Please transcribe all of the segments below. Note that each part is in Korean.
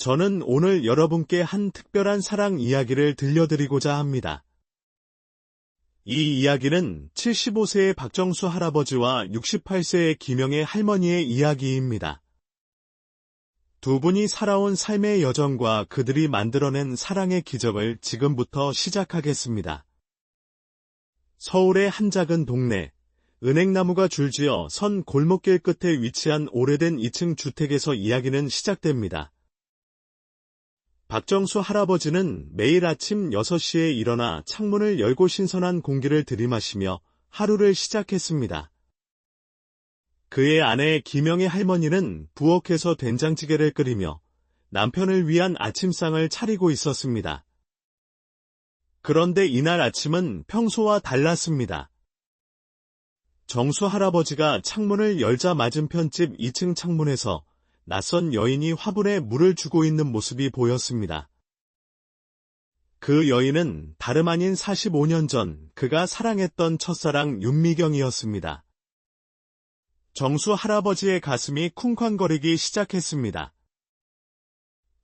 저는 오늘 여러분께 한 특별한 사랑 이야기를 들려드리고자 합니다. 이 이야기는 75세의 박정수 할아버지와 68세의 김영애 할머니의 이야기입니다. 두 분이 살아온 삶의 여정과 그들이 만들어낸 사랑의 기적을 지금부터 시작하겠습니다. 서울의 한 작은 동네, 은행나무가 줄지어 선 골목길 끝에 위치한 오래된 2층 주택에서 이야기는 시작됩니다. 박정수 할아버지는 매일 아침 6시에 일어나 창문을 열고 신선한 공기를 들이마시며 하루를 시작했습니다. 그의 아내 김영애 할머니는 부엌에서 된장찌개를 끓이며 남편을 위한 아침상을 차리고 있었습니다. 그런데 이날 아침은 평소와 달랐습니다. 정수 할아버지가 창문을 열자 맞은편 집 2층 창문에서 낯선 여인이 화분에 물을 주고 있는 모습이 보였습니다. 그 여인은 다름 아닌 45년 전 그가 사랑했던 첫사랑 윤미경이었습니다. 정수 할아버지의 가슴이 쿵쾅거리기 시작했습니다.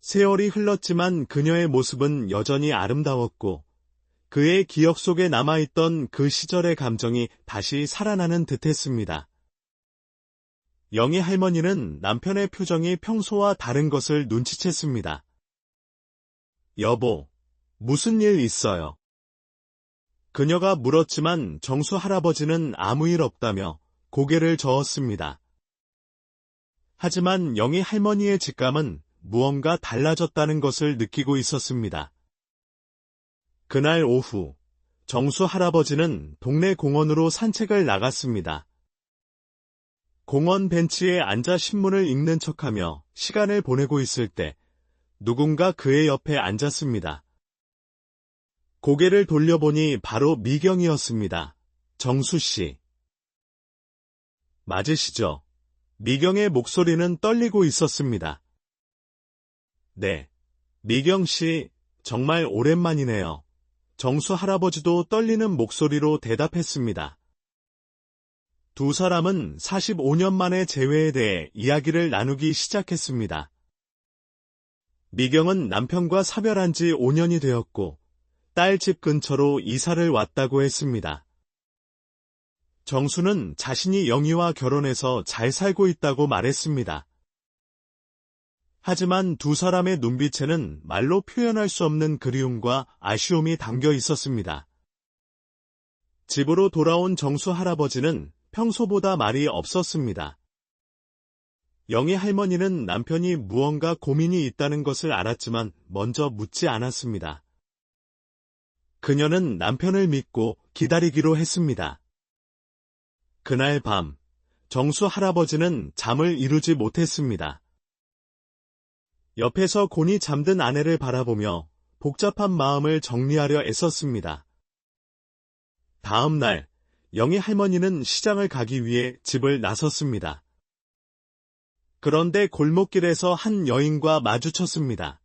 세월이 흘렀지만 그녀의 모습은 여전히 아름다웠고 그의 기억 속에 남아있던 그 시절의 감정이 다시 살아나는 듯했습니다. 영희 할머니는 남편의 표정이 평소와 다른 것을 눈치챘습니다. 여보, 무슨 일 있어요? 그녀가 물었지만 정수 할아버지는 아무 일 없다며 고개를 저었습니다. 하지만 영희 할머니의 직감은 무언가 달라졌다는 것을 느끼고 있었습니다. 그날 오후, 정수 할아버지는 동네 공원으로 산책을 나갔습니다. 공원 벤치에 앉아 신문을 읽는 척하며 시간을 보내고 있을 때 누군가 그의 옆에 앉았습니다. 고개를 돌려보니 바로 미경이었습니다. 정수 씨. 맞으시죠? 미경의 목소리는 떨리고 있었습니다. 네, 미경 씨, 정말 오랜만이네요. 정수 할아버지도 떨리는 목소리로 대답했습니다. 두 사람은 45년 만의 재회에 대해 이야기를 나누기 시작했습니다. 미경은 남편과 사별한 지 5년이 되었고 딸 집 근처로 이사를 왔다고 했습니다. 정수는 자신이 영희와 결혼해서 잘 살고 있다고 말했습니다. 하지만 두 사람의 눈빛에는 말로 표현할 수 없는 그리움과 아쉬움이 담겨 있었습니다. 집으로 돌아온 정수 할아버지는 평소보다 말이 없었습니다. 영희 할머니는 남편이 무언가 고민이 있다는 것을 알았지만 먼저 묻지 않았습니다. 그녀는 남편을 믿고 기다리기로 했습니다. 그날 밤, 정수 할아버지는 잠을 이루지 못했습니다. 옆에서 곤히 잠든 아내를 바라보며 복잡한 마음을 정리하려 애썼습니다. 다음 날, 영희 할머니는 시장을 가기 위해 집을 나섰습니다. 그런데 골목길에서 한 여인과 마주쳤습니다.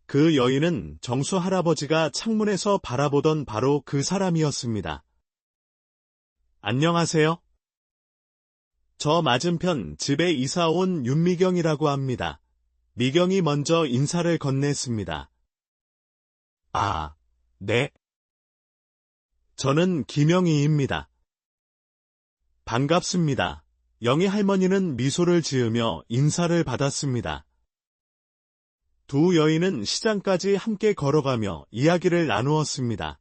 그 여인은 정수 할아버지가 창문에서 바라보던 바로 그 사람이었습니다. 안녕하세요. 저 맞은편 집에 이사 온 윤미경이라고 합니다. 미경이 먼저 인사를 건넸습니다. 아, 네. 저는 김영희입니다. 반갑습니다. 영희 할머니는 미소를 지으며 인사를 받았습니다. 두 여인은 시장까지 함께 걸어가며 이야기를 나누었습니다.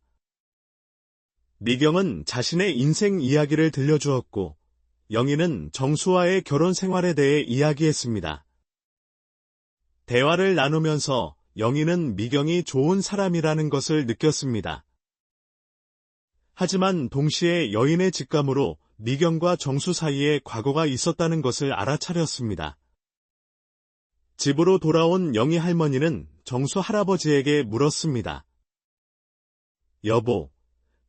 미경은 자신의 인생 이야기를 들려주었고 영희는 정수와의 결혼 생활에 대해 이야기했습니다. 대화를 나누면서 영희는 미경이 좋은 사람이라는 것을 느꼈습니다. 하지만 동시에 여인의 직감으로 미경과 정수 사이에 과거가 있었다는 것을 알아차렸습니다. 집으로 돌아온 영희 할머니는 정수 할아버지에게 물었습니다. 여보,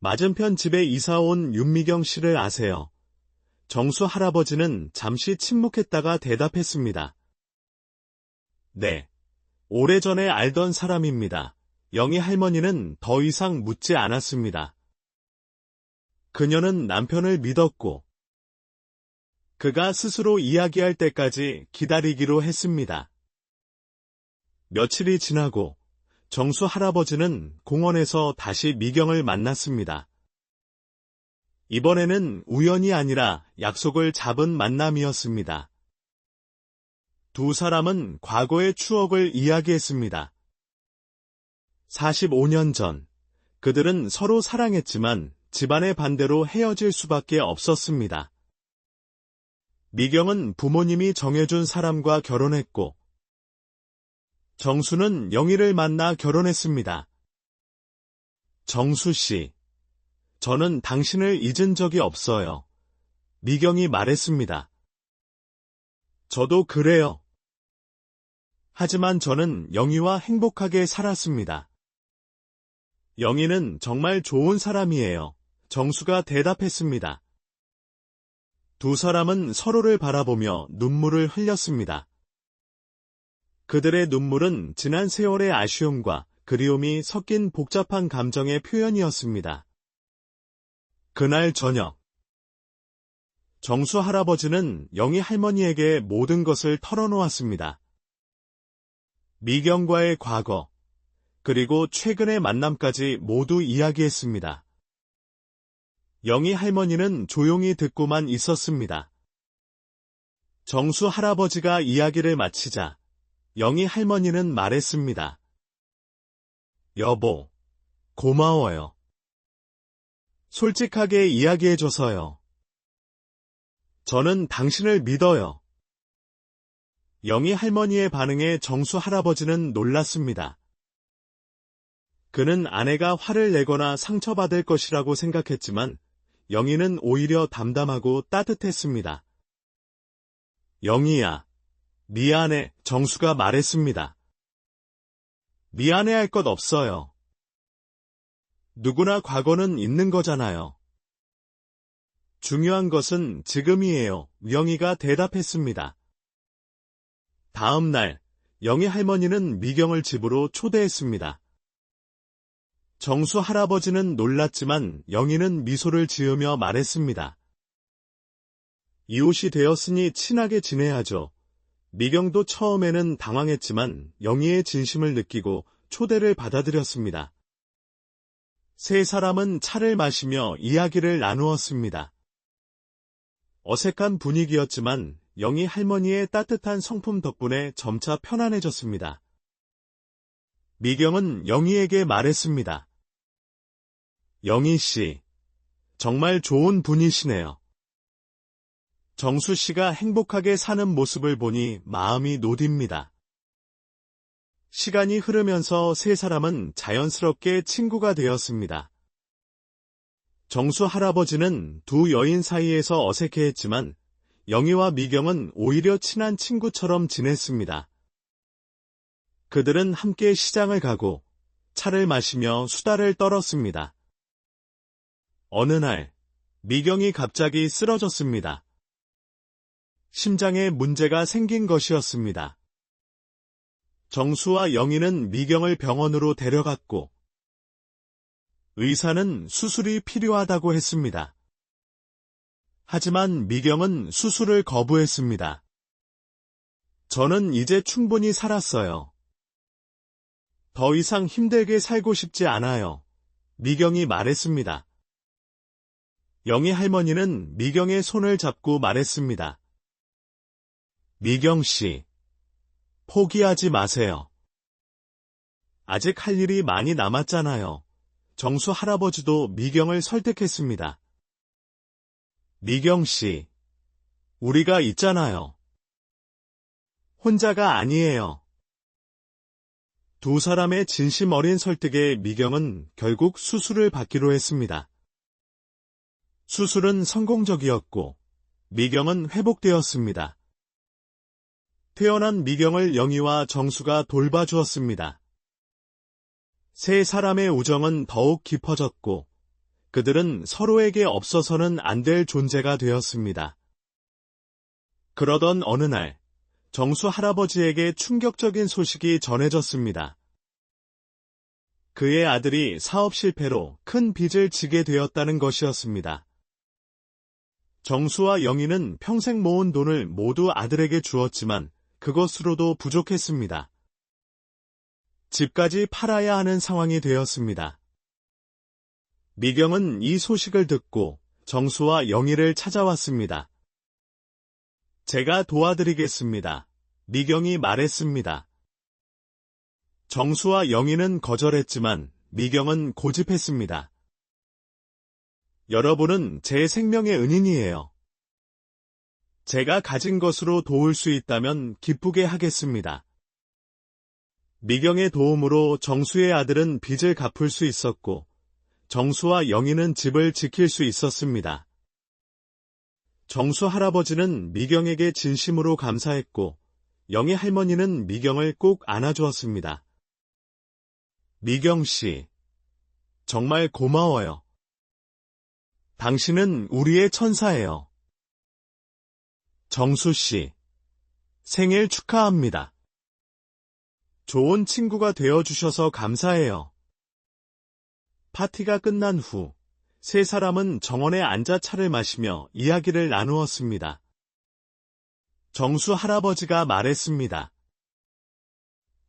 맞은편 집에 이사 온 윤미경 씨를 아세요? 정수 할아버지는 잠시 침묵했다가 대답했습니다. 네, 오래전에 알던 사람입니다. 영희 할머니는 더 이상 묻지 않았습니다. 그녀는 남편을 믿었고 그가 스스로 이야기할 때까지 기다리기로 했습니다. 며칠이 지나고 정수 할아버지는 공원에서 다시 미경을 만났습니다. 이번에는 우연이 아니라 약속을 잡은 만남이었습니다. 두 사람은 과거의 추억을 이야기했습니다. 45년 전, 그들은 서로 사랑했지만 집안의 반대로 헤어질 수밖에 없었습니다. 미경은 부모님이 정해준 사람과 결혼했고, 정수는 영희를 만나 결혼했습니다. 정수 씨, 저는 당신을 잊은 적이 없어요. 미경이 말했습니다. 저도 그래요. 하지만 저는 영희와 행복하게 살았습니다. 영희는 정말 좋은 사람이에요. 정수가 대답했습니다. 두 사람은 서로를 바라보며 눈물을 흘렸습니다. 그들의 눈물은 지난 세월의 아쉬움과 그리움이 섞인 복잡한 감정의 표현이었습니다. 그날 저녁, 정수 할아버지는 영희 할머니에게 모든 것을 털어놓았습니다. 미경과의 과거, 그리고 최근의 만남까지 모두 이야기했습니다. 영희 할머니는 조용히 듣고만 있었습니다. 정수 할아버지가 이야기를 마치자 영희 할머니는 말했습니다. 여보, 고마워요. 솔직하게 이야기해줘서요. 저는 당신을 믿어요. 영희 할머니의 반응에 정수 할아버지는 놀랐습니다. 그는 아내가 화를 내거나 상처받을 것이라고 생각했지만 영희는 오히려 담담하고 따뜻했습니다. 영희야, 미안해, 정수가 말했습니다. 미안해할 것 없어요. 누구나 과거는 있는 거잖아요. 중요한 것은 지금이에요, 영희가 대답했습니다. 다음 날, 영희 할머니는 미경을 집으로 초대했습니다. 정수 할아버지는 놀랐지만 영희는 미소를 지으며 말했습니다. 이웃이 되었으니 친하게 지내야죠. 미경도 처음에는 당황했지만 영희의 진심을 느끼고 초대를 받아들였습니다. 세 사람은 차를 마시며 이야기를 나누었습니다. 어색한 분위기였지만 영희 할머니의 따뜻한 성품 덕분에 점차 편안해졌습니다. 미경은 영희에게 말했습니다. 영희 씨, 정말 좋은 분이시네요. 정수 씨가 행복하게 사는 모습을 보니 마음이 놓입니다. 시간이 흐르면서 세 사람은 자연스럽게 친구가 되었습니다. 정수 할아버지는 두 여인 사이에서 어색해했지만 영희와 미경은 오히려 친한 친구처럼 지냈습니다. 그들은 함께 시장을 가고 차를 마시며 수다를 떨었습니다. 어느 날, 미경이 갑자기 쓰러졌습니다. 심장에 문제가 생긴 것이었습니다. 정수와 영희는 미경을 병원으로 데려갔고, 의사는 수술이 필요하다고 했습니다. 하지만 미경은 수술을 거부했습니다. 저는 이제 충분히 살았어요. 더 이상 힘들게 살고 싶지 않아요. 미경이 말했습니다. 영희 할머니는 미경의 손을 잡고 말했습니다. 미경 씨, 포기하지 마세요. 아직 할 일이 많이 남았잖아요. 정수 할아버지도 미경을 설득했습니다. 미경 씨, 우리가 있잖아요. 혼자가 아니에요. 두 사람의 진심 어린 설득에 미경은 결국 수술을 받기로 했습니다. 수술은 성공적이었고 미경은 회복되었습니다. 태어난 미경을 영희와 정수가 돌봐주었습니다. 세 사람의 우정은 더욱 깊어졌고 그들은 서로에게 없어서는 안 될 존재가 되었습니다. 그러던 어느 날 정수 할아버지에게 충격적인 소식이 전해졌습니다. 그의 아들이 사업 실패로 큰 빚을 지게 되었다는 것이었습니다. 정수와 영희는 평생 모은 돈을 모두 아들에게 주었지만 그것으로도 부족했습니다. 집까지 팔아야 하는 상황이 되었습니다. 미경은 이 소식을 듣고 정수와 영희를 찾아왔습니다. 제가 도와드리겠습니다. 미경이 말했습니다. 정수와 영희는 거절했지만 미경은 고집했습니다. 여러분은 제 생명의 은인이에요. 제가 가진 것으로 도울 수 있다면 기쁘게 하겠습니다. 미경의 도움으로 정수의 아들은 빚을 갚을 수 있었고 정수와 영희는 집을 지킬 수 있었습니다. 정수 할아버지는 미경에게 진심으로 감사했고 영희 할머니는 미경을 꼭 안아주었습니다. 미경 씨, 정말 고마워요. 당신은 우리의 천사예요. 정수 씨, 생일 축하합니다. 좋은 친구가 되어주셔서 감사해요. 파티가 끝난 후, 세 사람은 정원에 앉아 차를 마시며 이야기를 나누었습니다. 정수 할아버지가 말했습니다.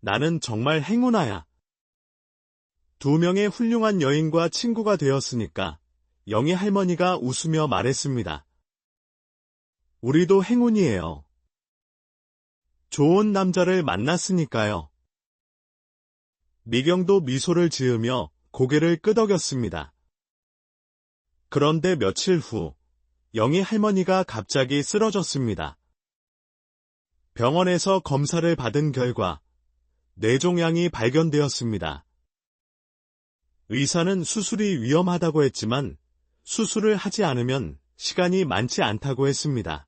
나는 정말 행운아야. 2명의 훌륭한 여인과 친구가 되었으니까 영희 할머니가 웃으며 말했습니다. 우리도 행운이에요. 좋은 남자를 만났으니까요. 미경도 미소를 지으며 고개를 끄덕였습니다. 그런데 며칠 후, 영희 할머니가 갑자기 쓰러졌습니다. 병원에서 검사를 받은 결과 뇌종양이 발견되었습니다. 의사는 수술이 위험하다고 했지만 수술을 하지 않으면 시간이 많지 않다고 했습니다.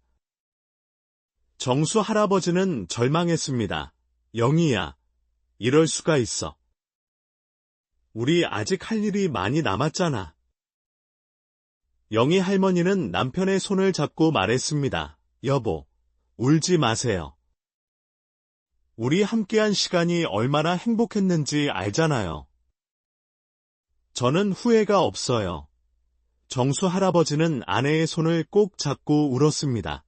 정수 할아버지는 절망했습니다. 영희야, 이럴 수가 있어. 우리 아직 할 일이 많이 남았잖아. 영희 할머니는 남편의 손을 잡고 말했습니다. 여보, 울지 마세요. 우리 함께한 시간이 얼마나 행복했는지 알잖아요. 저는 후회가 없어요. 정수 할아버지는 아내의 손을 꼭 잡고 울었습니다.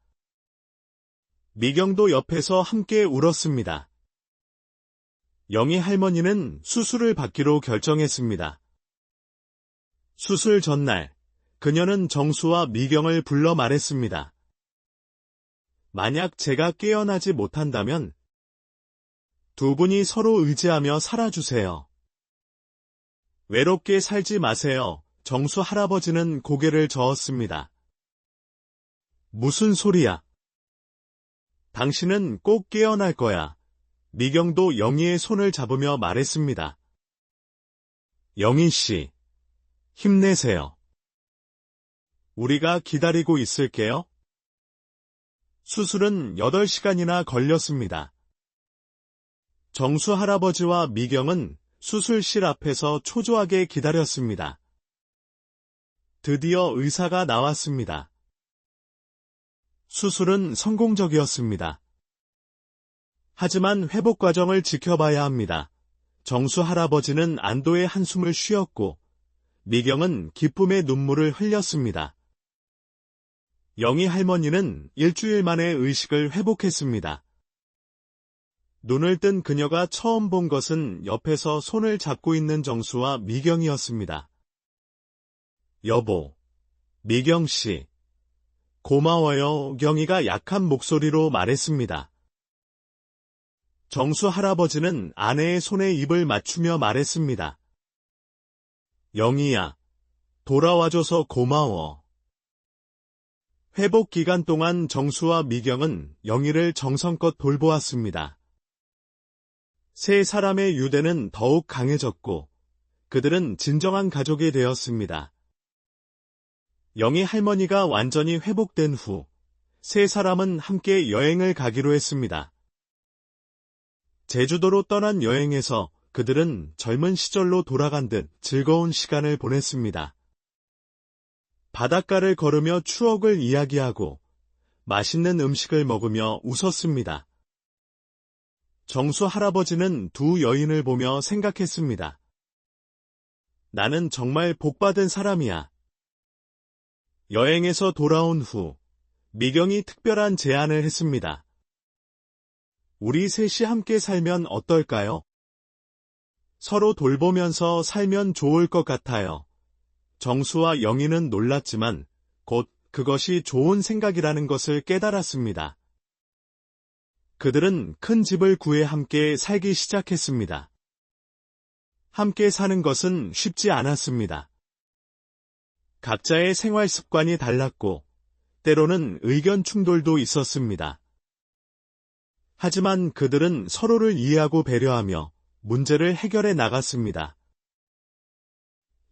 미경도 옆에서 함께 울었습니다. 영희 할머니는 수술을 받기로 결정했습니다. 수술 전날, 그녀는 정수와 미경을 불러 말했습니다. 만약 제가 깨어나지 못한다면 2분이 서로 의지하며 살아주세요. 외롭게 살지 마세요. 정수 할아버지는 고개를 저었습니다. 무슨 소리야? 당신은 꼭 깨어날 거야. 미경도 영희의 손을 잡으며 말했습니다. 영희 씨, 힘내세요. 우리가 기다리고 있을게요. 수술은 8시간이나 걸렸습니다. 정수 할아버지와 미경은 수술실 앞에서 초조하게 기다렸습니다. 드디어 의사가 나왔습니다. 수술은 성공적이었습니다. 하지만 회복 과정을 지켜봐야 합니다. 정수 할아버지는 안도의 한숨을 쉬었고 미경은 기쁨의 눈물을 흘렸습니다. 영희 할머니는 일주일 만에 의식을 회복했습니다. 눈을 뜬 그녀가 처음 본 것은 옆에서 손을 잡고 있는 정수와 미경이었습니다. 여보, 미경 씨, 고마워요. 영희가 약한 목소리로 말했습니다. 정수 할아버지는 아내의 손에 입을 맞추며 말했습니다. 영희야, 돌아와줘서 고마워. 회복 기간 동안 정수와 미경은 영희를 정성껏 돌보았습니다. 세 사람의 유대는 더욱 강해졌고 그들은 진정한 가족이 되었습니다. 영희 할머니가 완전히 회복된 후 세 사람은 함께 여행을 가기로 했습니다. 제주도로 떠난 여행에서 그들은 젊은 시절로 돌아간 듯 즐거운 시간을 보냈습니다. 바닷가를 걸으며 추억을 이야기하고 맛있는 음식을 먹으며 웃었습니다. 정수 할아버지는 두 여인을 보며 생각했습니다. 나는 정말 복받은 사람이야. 여행에서 돌아온 후 미경이 특별한 제안을 했습니다. 우리 셋이 함께 살면 어떨까요? 서로 돌보면서 살면 좋을 것 같아요. 정수와 영희는 놀랐지만 곧 그것이 좋은 생각이라는 것을 깨달았습니다. 그들은 큰 집을 구해 함께 살기 시작했습니다. 함께 사는 것은 쉽지 않았습니다. 각자의 생활 습관이 달랐고, 때로는 의견 충돌도 있었습니다. 하지만 그들은 서로를 이해하고 배려하며 문제를 해결해 나갔습니다.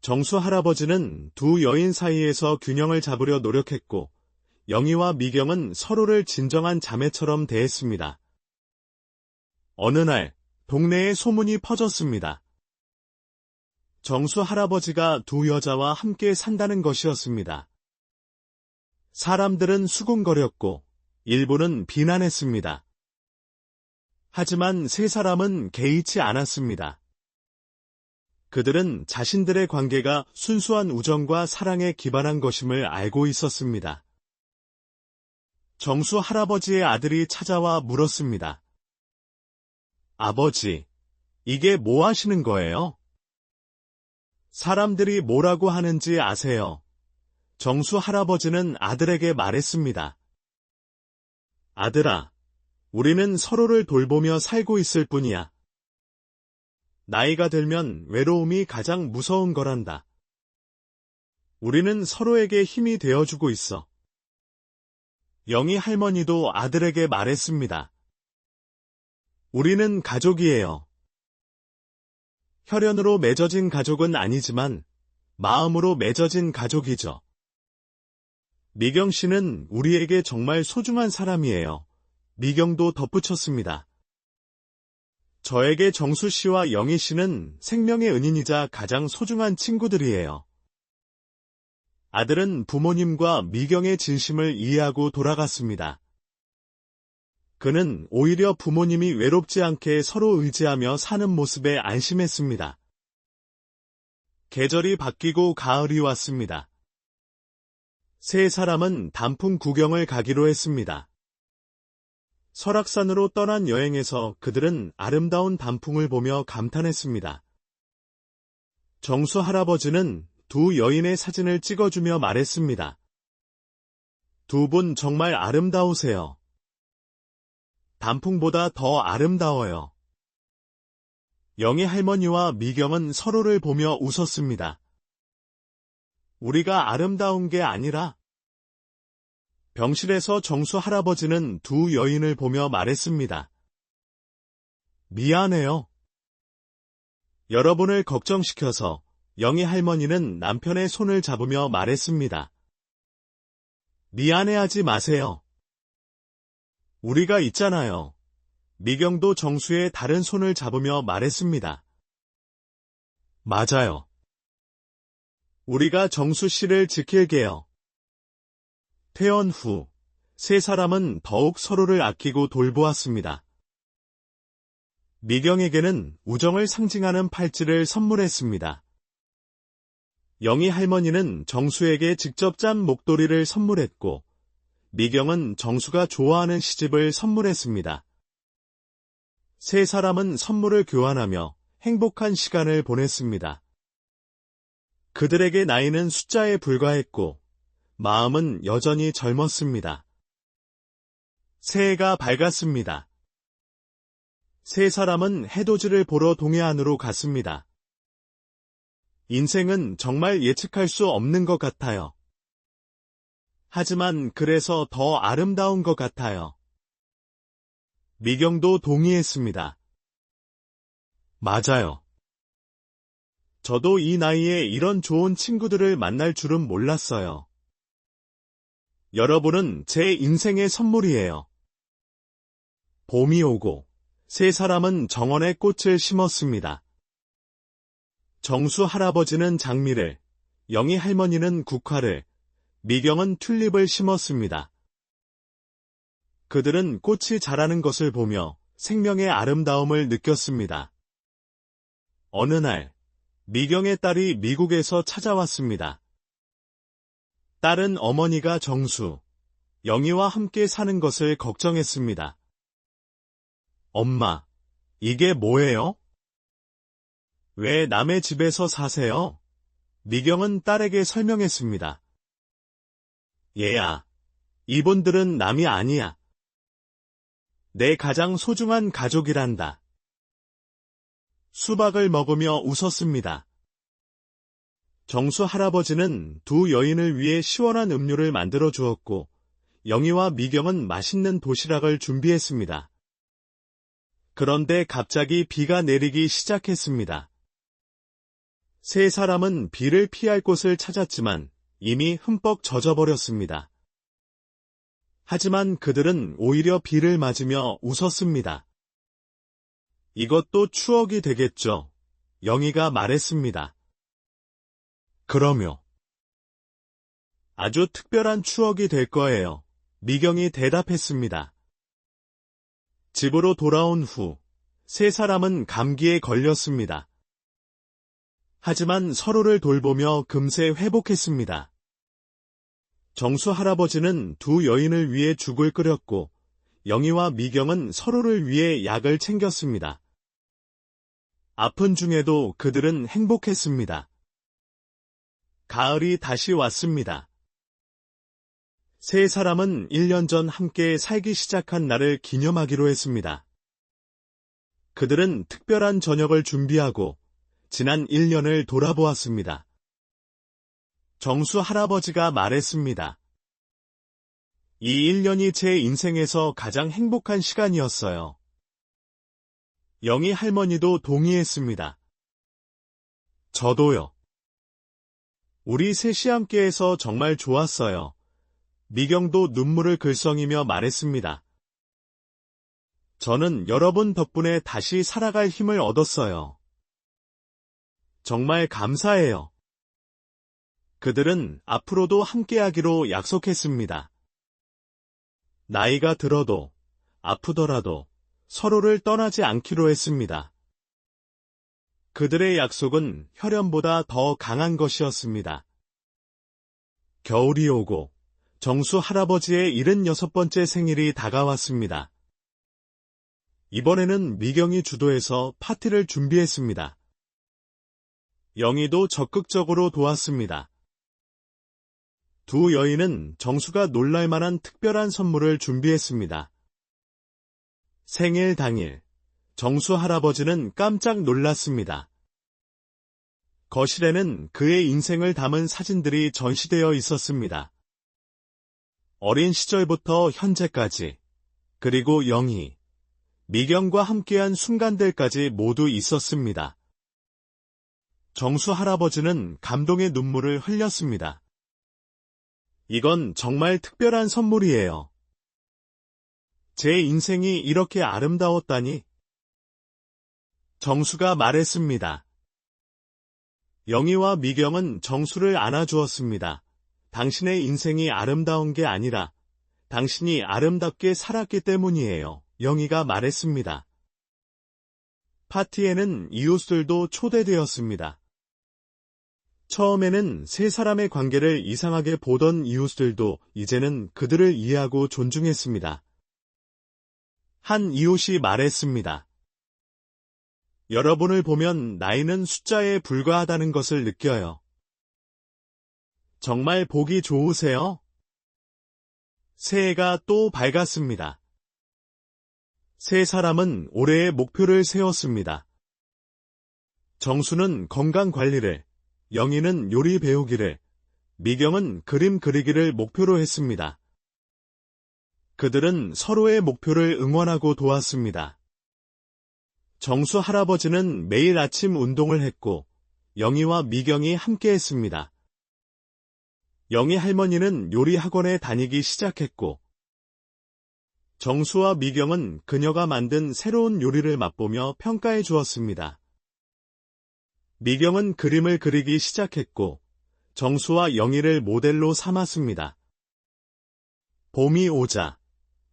정수 할아버지는 두 여인 사이에서 균형을 잡으려 노력했고, 영희와 미경은 서로를 진정한 자매처럼 대했습니다. 어느 날, 동네에 소문이 퍼졌습니다. 정수 할아버지가 두 여자와 함께 산다는 것이었습니다. 사람들은 수군거렸고, 일부는 비난했습니다. 하지만 세 사람은 개의치 않았습니다. 그들은 자신들의 관계가 순수한 우정과 사랑에 기반한 것임을 알고 있었습니다. 정수 할아버지의 아들이 찾아와 물었습니다. 아버지, 이게 뭐 하시는 거예요? 사람들이 뭐라고 하는지 아세요? 정수 할아버지는 아들에게 말했습니다. 아들아, 우리는 서로를 돌보며 살고 있을 뿐이야. 나이가 들면 외로움이 가장 무서운 거란다. 우리는 서로에게 힘이 되어주고 있어. 영희 할머니도 아들에게 말했습니다. 우리는 가족이에요. 혈연으로 맺어진 가족은 아니지만 마음으로 맺어진 가족이죠. 미경 씨는 우리에게 정말 소중한 사람이에요. 미경도 덧붙였습니다. 저에게 정수 씨와 영희 씨는 생명의 은인이자 가장 소중한 친구들이에요. 아들은 부모님과 미경의 진심을 이해하고 돌아갔습니다. 그는 오히려 부모님이 외롭지 않게 서로 의지하며 사는 모습에 안심했습니다. 계절이 바뀌고 가을이 왔습니다. 세 사람은 단풍 구경을 가기로 했습니다. 설악산으로 떠난 여행에서 그들은 아름다운 단풍을 보며 감탄했습니다. 정수 할아버지는 두 여인의 사진을 찍어주며 말했습니다. 두 분 정말 아름다우세요. 단풍보다 더 아름다워요. 영희 할머니와 미경은 서로를 보며 웃었습니다. 우리가 아름다운 게 아니라 병실에서 정수 할아버지는 두 여인을 보며 말했습니다. 미안해요. 여러분을 걱정시켜서 영희 할머니는 남편의 손을 잡으며 말했습니다. 미안해하지 마세요. 우리가 있잖아요. 미경도 정수의 다른 손을 잡으며 말했습니다. 맞아요. 우리가 정수 씨를 지킬게요. 퇴원 후, 세 사람은 더욱 서로를 아끼고 돌보았습니다. 미경에게는 우정을 상징하는 팔찌를 선물했습니다. 영희 할머니는 정수에게 직접 짠 목도리를 선물했고, 미경은 정수가 좋아하는 시집을 선물했습니다. 세 사람은 선물을 교환하며 행복한 시간을 보냈습니다. 그들에게 나이는 숫자에 불과했고, 마음은 여전히 젊었습니다. 새해가 밝았습니다. 세 사람은 해돋이를 보러 동해안으로 갔습니다. 인생은 정말 예측할 수 없는 것 같아요. 하지만 그래서 더 아름다운 것 같아요. 미경도 동의했습니다. 맞아요. 저도 이 나이에 이런 좋은 친구들을 만날 줄은 몰랐어요. 여러분은 제 인생의 선물이에요. 봄이 오고 세 사람은 정원에 꽃을 심었습니다. 정수 할아버지는 장미를, 영희 할머니는 국화를, 미경은 튤립을 심었습니다. 그들은 꽃이 자라는 것을 보며 생명의 아름다움을 느꼈습니다. 어느 날, 미경의 딸이 미국에서 찾아왔습니다. 딸은 어머니가 정수, 영희와 함께 사는 것을 걱정했습니다. 엄마, 이게 뭐예요? 왜 남의 집에서 사세요? 미경은 딸에게 설명했습니다. 얘야, 이분들은 남이 아니야. 내 가장 소중한 가족이란다. 수박을 먹으며 웃었습니다. 정수 할아버지는 두 여인을 위해 시원한 음료를 만들어 주었고, 영희와 미경은 맛있는 도시락을 준비했습니다. 그런데 갑자기 비가 내리기 시작했습니다. 세 사람은 비를 피할 곳을 찾았지만 이미 흠뻑 젖어버렸습니다. 하지만 그들은 오히려 비를 맞으며 웃었습니다. 이것도 추억이 되겠죠. 영희가 말했습니다. 그럼요. 아주 특별한 추억이 될 거예요. 미경이 대답했습니다. 집으로 돌아온 후 세 사람은 감기에 걸렸습니다. 하지만 서로를 돌보며 금세 회복했습니다. 정수 할아버지는 두 여인을 위해 죽을 끓였고 영희와 미경은 서로를 위해 약을 챙겼습니다. 아픈 중에도 그들은 행복했습니다. 가을이 다시 왔습니다. 세 사람은 1년 전 함께 살기 시작한 날을 기념하기로 했습니다. 그들은 특별한 저녁을 준비하고 지난 1년을 돌아보았습니다. 정수 할아버지가 말했습니다. 이 1년이 제 인생에서 가장 행복한 시간이었어요. 영희 할머니도 동의했습니다. 저도요. 우리 셋이 함께해서 정말 좋았어요. 미경도 눈물을 글썽이며 말했습니다. 저는 여러분 덕분에 다시 살아갈 힘을 얻었어요. 정말 감사해요. 그들은 앞으로도 함께하기로 약속했습니다. 나이가 들어도 아프더라도 서로를 떠나지 않기로 했습니다. 그들의 약속은 혈연보다 더 강한 것이었습니다. 겨울이 오고 정수 할아버지의 76번째 생일이 다가왔습니다. 이번에는 미경이 주도해서 파티를 준비했습니다. 영희도 적극적으로 도왔습니다. 두 여인은 정수가 놀랄만한 특별한 선물을 준비했습니다. 생일 당일, 정수 할아버지는 깜짝 놀랐습니다. 거실에는 그의 인생을 담은 사진들이 전시되어 있었습니다. 어린 시절부터 현재까지, 그리고 영희, 미경과 함께한 순간들까지 모두 있었습니다. 정수 할아버지는 감동의 눈물을 흘렸습니다. 이건 정말 특별한 선물이에요. 제 인생이 이렇게 아름다웠다니. 정수가 말했습니다. 영희와 미경은 정수를 안아주었습니다. 당신의 인생이 아름다운 게 아니라 당신이 아름답게 살았기 때문이에요. 영희가 말했습니다. 파티에는 이웃들도 초대되었습니다. 처음에는 세 사람의 관계를 이상하게 보던 이웃들도 이제는 그들을 이해하고 존중했습니다. 한 이웃이 말했습니다. 여러분을 보면 나이는 숫자에 불과하다는 것을 느껴요. 정말 보기 좋으세요? 새해가 또 밝았습니다. 세 사람은 올해의 목표를 세웠습니다. 정수는 건강 관리를, 영희는 요리 배우기를, 미경은 그림 그리기를 목표로 했습니다. 그들은 서로의 목표를 응원하고 도왔습니다. 정수 할아버지는 매일 아침 운동을 했고 영희와 미경이 함께했습니다. 영희 할머니는 요리 학원에 다니기 시작했고 정수와 미경은 그녀가 만든 새로운 요리를 맛보며 평가해 주었습니다. 미경은 그림을 그리기 시작했고 정수와 영희를 모델로 삼았습니다. 봄이 오자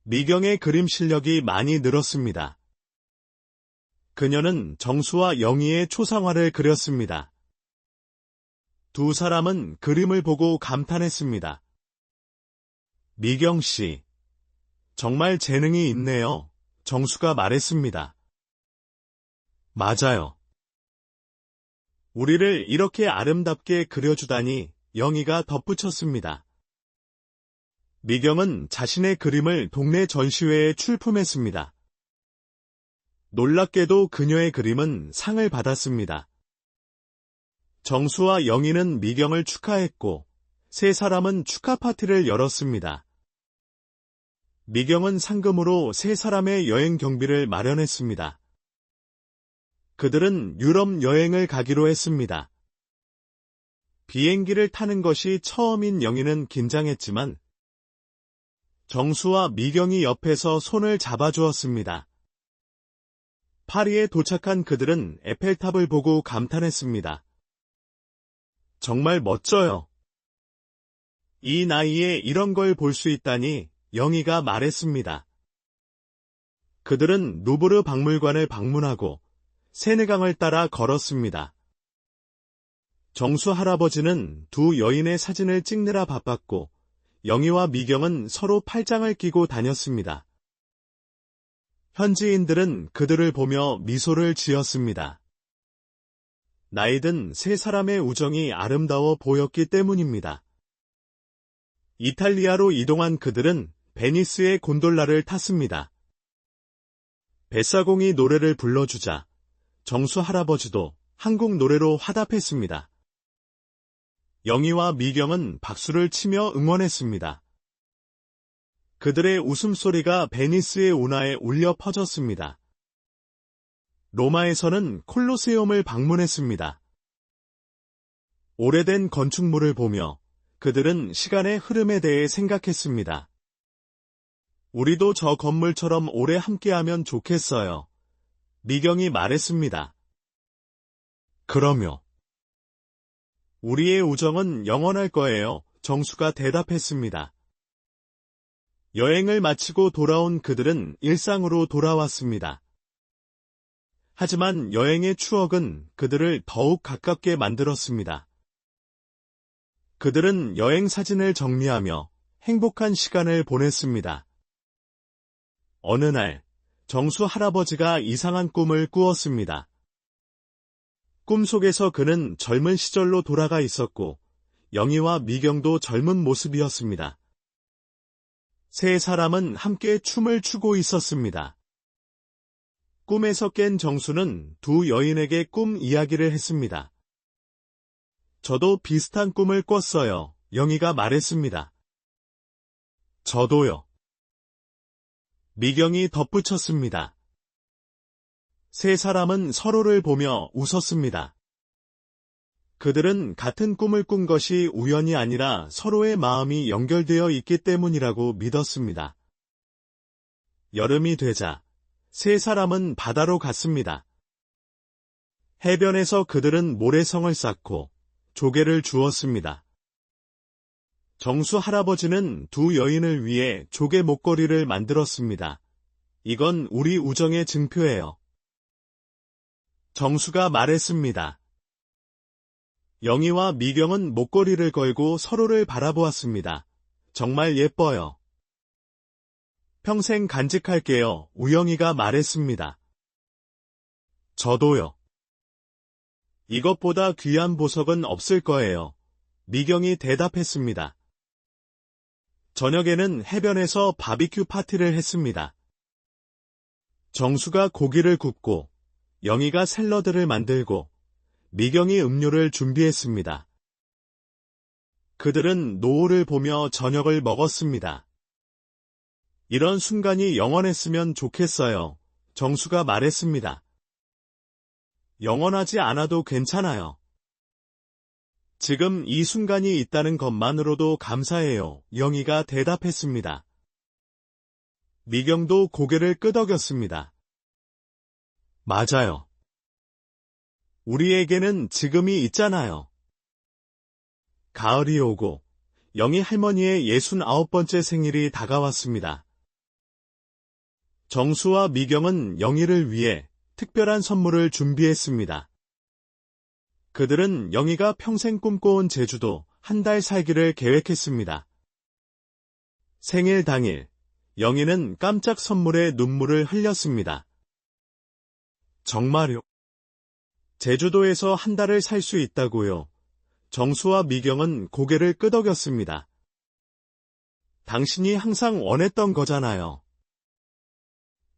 미경의 그림 실력이 많이 늘었습니다. 그녀는 정수와 영희의 초상화를 그렸습니다. 두 사람은 그림을 보고 감탄했습니다. 미경 씨, 정말 재능이 있네요. 정수가 말했습니다. 맞아요. 우리를 이렇게 아름답게 그려주다니, 영희가 덧붙였습니다. 미경은 자신의 그림을 동네 전시회에 출품했습니다. 놀랍게도 그녀의 그림은 상을 받았습니다. 정수와 영희는 미경을 축하했고, 세 사람은 축하 파티를 열었습니다. 미경은 상금으로 세 사람의 여행 경비를 마련했습니다. 그들은 유럽 여행을 가기로 했습니다. 비행기를 타는 것이 처음인 영희는 긴장했지만 정수와 미경이 옆에서 손을 잡아주었습니다. 파리에 도착한 그들은 에펠탑을 보고 감탄했습니다. 정말 멋져요. 이 나이에 이런 걸 볼 수 있다니, 영희가 말했습니다. 그들은 루브르 박물관을 방문하고 세느강을 따라 걸었습니다. 정수 할아버지는 두 여인의 사진을 찍느라 바빴고 영희와 미경은 서로 팔짱을 끼고 다녔습니다. 현지인들은 그들을 보며 미소를 지었습니다. 나이든 세 사람의 우정이 아름다워 보였기 때문입니다. 이탈리아로 이동한 그들은 베니스의 곤돌라를 탔습니다. 뱃사공이 노래를 불러주자 정수 할아버지도 한국 노래로 화답했습니다. 영희와 미경은 박수를 치며 응원했습니다. 그들의 웃음소리가 베니스의 운하에 울려 퍼졌습니다. 로마에서는 콜로세움을 방문했습니다. 오래된 건축물을 보며 그들은 시간의 흐름에 대해 생각했습니다. 우리도 저 건물처럼 오래 함께하면 좋겠어요. 미경이 말했습니다. 그럼요. 우리의 우정은 영원할 거예요. 정수가 대답했습니다. 여행을 마치고 돌아온 그들은 일상으로 돌아왔습니다. 하지만 여행의 추억은 그들을 더욱 가깝게 만들었습니다. 그들은 여행 사진을 정리하며 행복한 시간을 보냈습니다. 어느 날, 정수 할아버지가 이상한 꿈을 꾸었습니다. 꿈속에서 그는 젊은 시절로 돌아가 있었고, 영희와 미경도 젊은 모습이었습니다. 세 사람은 함께 춤을 추고 있었습니다. 꿈에서 깬 정수는 두 여인에게 꿈 이야기를 했습니다. 저도 비슷한 꿈을 꿨어요. 영희가 말했습니다. 저도요. 미경이 덧붙였습니다. 세 사람은 서로를 보며 웃었습니다. 그들은 같은 꿈을 꾼 것이 우연이 아니라 서로의 마음이 연결되어 있기 때문이라고 믿었습니다. 여름이 되자 세 사람은 바다로 갔습니다. 해변에서 그들은 모래성을 쌓고 조개를 주었습니다. 정수 할아버지는 두 여인을 위해 조개 목걸이를 만들었습니다. 이건 우리 우정의 증표예요. 정수가 말했습니다. 영희와 미경은 목걸이를 걸고 서로를 바라보았습니다. 정말 예뻐요. 평생 간직할게요. 우영이가 말했습니다. 저도요. 이것보다 귀한 보석은 없을 거예요. 미경이 대답했습니다. 저녁에는 해변에서 바비큐 파티를 했습니다. 정수가 고기를 굽고 영희가 샐러드를 만들고 미경이 음료를 준비했습니다. 그들은 노을을 보며 저녁을 먹었습니다. 이런 순간이 영원했으면 좋겠어요. 정수가 말했습니다. 영원하지 않아도 괜찮아요. 지금 이 순간이 있다는 것만으로도 감사해요. 영희가 대답했습니다. 미경도 고개를 끄덕였습니다. 맞아요. 우리에게는 지금이 있잖아요. 가을이 오고 영희 할머니의 69번째 생일이 다가왔습니다. 정수와 미경은 영희를 위해 특별한 선물을 준비했습니다. 그들은 영희가 평생 꿈꿔온 제주도 한 달 살기를 계획했습니다. 생일 당일, 영희는 깜짝 선물에 눈물을 흘렸습니다. 정말요? 제주도에서 한 달을 살 수 있다고요. 정수와 미경은 고개를 끄덕였습니다. 당신이 항상 원했던 거잖아요.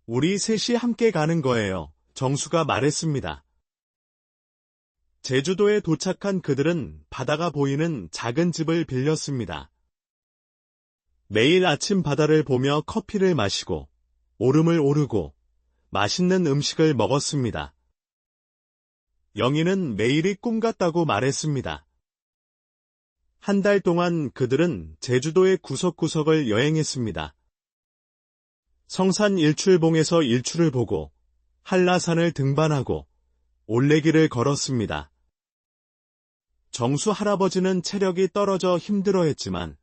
우리 셋이 함께 가는 거예요. 정수가 말했습니다. 제주도에 도착한 그들은 바다가 보이는 작은 집을 빌렸습니다. 매일 아침 바다를 보며 커피를 마시고 오름을 오르고 맛있는 음식을 먹었습니다. 영희는 매일이 꿈 같다고 말했습니다. 한 달 동안 그들은 제주도의 구석구석을 여행했습니다. 성산 일출봉에서 일출을 보고 한라산을 등반하고 올레길을 걸었습니다. 정수 할아버지는 체력이 떨어져 힘들어했지만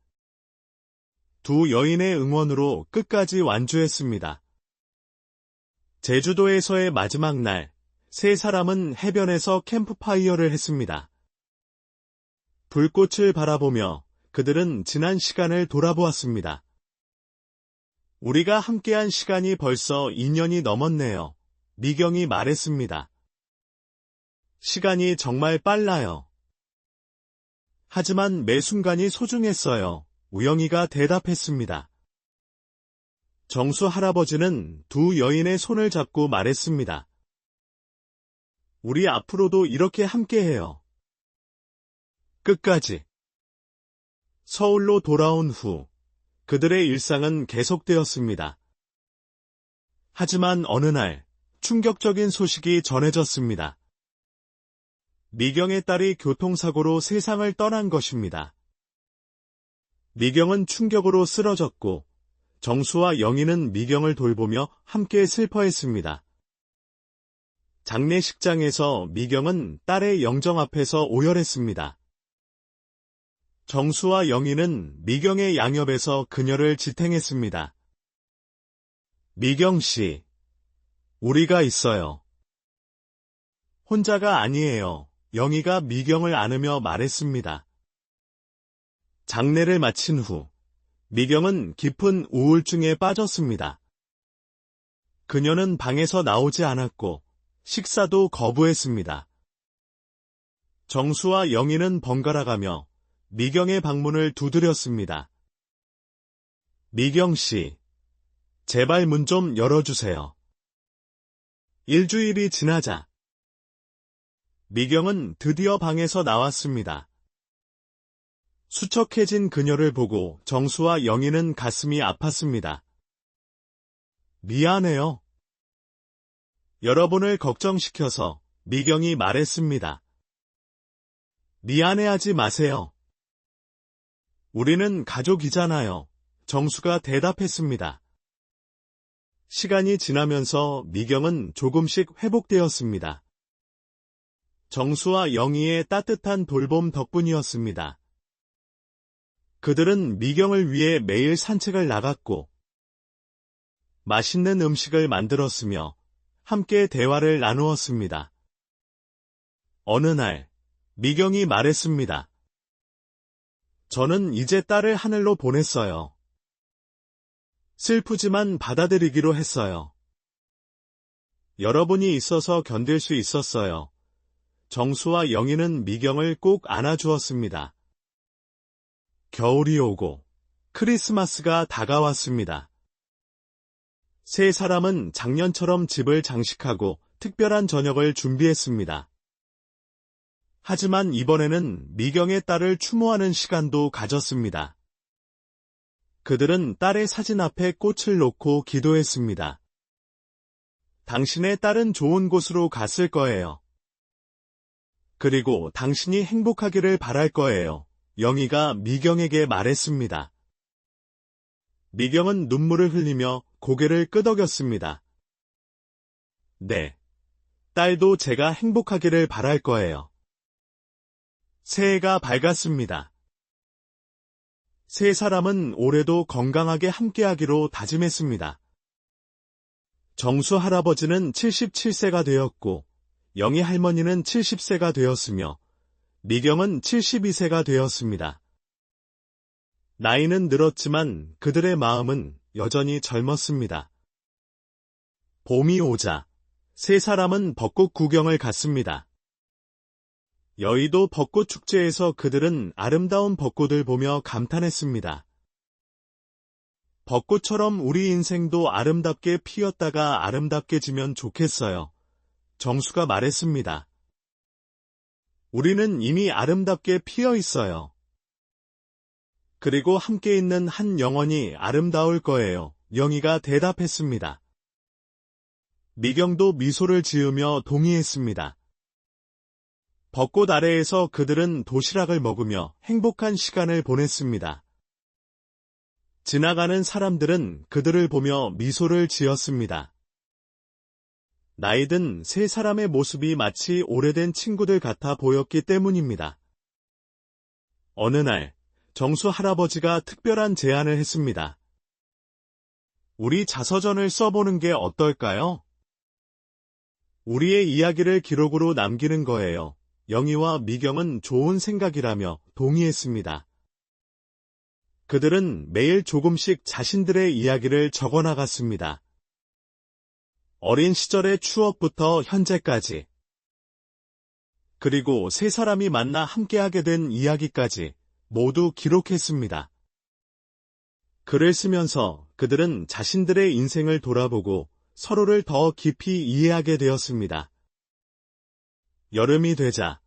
두 여인의 응원으로 끝까지 완주했습니다. 제주도에서의 마지막 날, 세 사람은 해변에서 캠프파이어를 했습니다. 불꽃을 바라보며 그들은 지난 시간을 돌아보았습니다. 우리가 함께한 시간이 벌써 2년이 넘었네요. 미경이 말했습니다. 시간이 정말 빨라요. 하지만 매 순간이 소중했어요. 우영이가 대답했습니다. 정수 할아버지는 두 여인의 손을 잡고 말했습니다. 우리 앞으로도 이렇게 함께해요. 끝까지. 서울로 돌아온 후 그들의 일상은 계속되었습니다. 하지만 어느 날 충격적인 소식이 전해졌습니다. 미경의 딸이 교통사고로 세상을 떠난 것입니다. 미경은 충격으로 쓰러졌고 정수와 영희는 미경을 돌보며 함께 슬퍼했습니다. 장례식장에서 미경은 딸의 영정 앞에서 오열했습니다. 정수와 영희는 미경의 양옆에서 그녀를 지탱했습니다. 미경 씨, 우리가 있어요. 혼자가 아니에요. 영희가 미경을 안으며 말했습니다. 장례를 마친 후 미경은 깊은 우울증에 빠졌습니다. 그녀는 방에서 나오지 않았고 식사도 거부했습니다. 정수와 영희는 번갈아가며 미경의 방문을 두드렸습니다. 미경 씨, 제발 문 좀 열어주세요. 일주일이 지나자 미경은 드디어 방에서 나왔습니다. 수척해진 그녀를 보고 정수와 영희는 가슴이 아팠습니다. 미안해요. 여러분을 걱정시켜서 미경이 말했습니다. 미안해하지 마세요. 우리는 가족이잖아요. 정수가 대답했습니다. 시간이 지나면서 미경은 조금씩 회복되었습니다. 정수와 영희의 따뜻한 돌봄 덕분이었습니다. 그들은 미경을 위해 매일 산책을 나갔고 맛있는 음식을 만들었으며 함께 대화를 나누었습니다. 어느 날 미경이 말했습니다. 저는 이제 딸을 하늘로 보냈어요. 슬프지만 받아들이기로 했어요. 여러분이 있어서 견딜 수 있었어요. 정수와 영희는 미경을 꼭 안아주었습니다. 겨울이 오고 크리스마스가 다가왔습니다. 세 사람은 작년처럼 집을 장식하고 특별한 저녁을 준비했습니다. 하지만 이번에는 미경의 딸을 추모하는 시간도 가졌습니다. 그들은 딸의 사진 앞에 꽃을 놓고 기도했습니다. 당신의 딸은 좋은 곳으로 갔을 거예요. 그리고 당신이 행복하기를 바랄 거예요. 영희가 미경에게 말했습니다. 미경은 눈물을 흘리며 고개를 끄덕였습니다. 네, 딸도 제가 행복하기를 바랄 거예요. 새해가 밝았습니다. 세 사람은 올해도 건강하게 함께하기로 다짐했습니다. 정수 할아버지는 77세가 되었고 영희 할머니는 70세가 되었으며 미경은 72세가 되었습니다. 나이는 늘었지만 그들의 마음은 여전히 젊었습니다. 봄이 오자 세 사람은 벚꽃 구경을 갔습니다. 여의도 벚꽃 축제에서 그들은 아름다운 벚꽃을 보며 감탄했습니다. 벚꽃처럼 우리 인생도 아름답게 피었다가 아름답게 지면 좋겠어요. 정수가 말했습니다. 우리는 이미 아름답게 피어 있어요. 그리고 함께 있는 한 영혼이 아름다울 거예요. 영희가 대답했습니다. 미경도 미소를 지으며 동의했습니다. 벚꽃 아래에서 그들은 도시락을 먹으며 행복한 시간을 보냈습니다. 지나가는 사람들은 그들을 보며 미소를 지었습니다. 나이든 세 사람의 모습이 마치 오래된 친구들 같아 보였기 때문입니다. 어느 날, 정수 할아버지가 특별한 제안을 했습니다. 우리 자서전을 써보는 게 어떨까요? 우리의 이야기를 기록으로 남기는 거예요. 영희와 미경은 좋은 생각이라며 동의했습니다. 그들은 매일 조금씩 자신들의 이야기를 적어나갔습니다. 어린 시절의 추억부터 현재까지, 그리고 세 사람이 만나 함께하게 된 이야기까지 모두 기록했습니다. 글을 쓰면서 그들은 자신들의 인생을 돌아보고 서로를 더 깊이 이해하게 되었습니다. 여름이 되자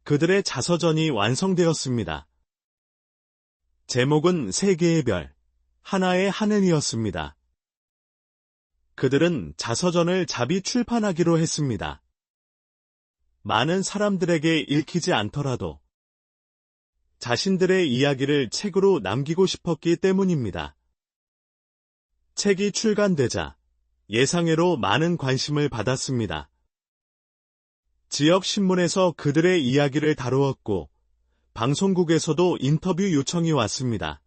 그들의 자서전이 완성되었습니다. 제목은 세 개의 별, 하나의 하늘이었습니다. 그들은 자서전을 자비 출판하기로 했습니다. 많은 사람들에게 읽히지 않더라도 자신들의 이야기를 책으로 남기고 싶었기 때문입니다. 책이 출간되자 예상외로 많은 관심을 받았습니다. 지역 신문에서 그들의 이야기를 다루었고 방송국에서도 인터뷰 요청이 왔습니다.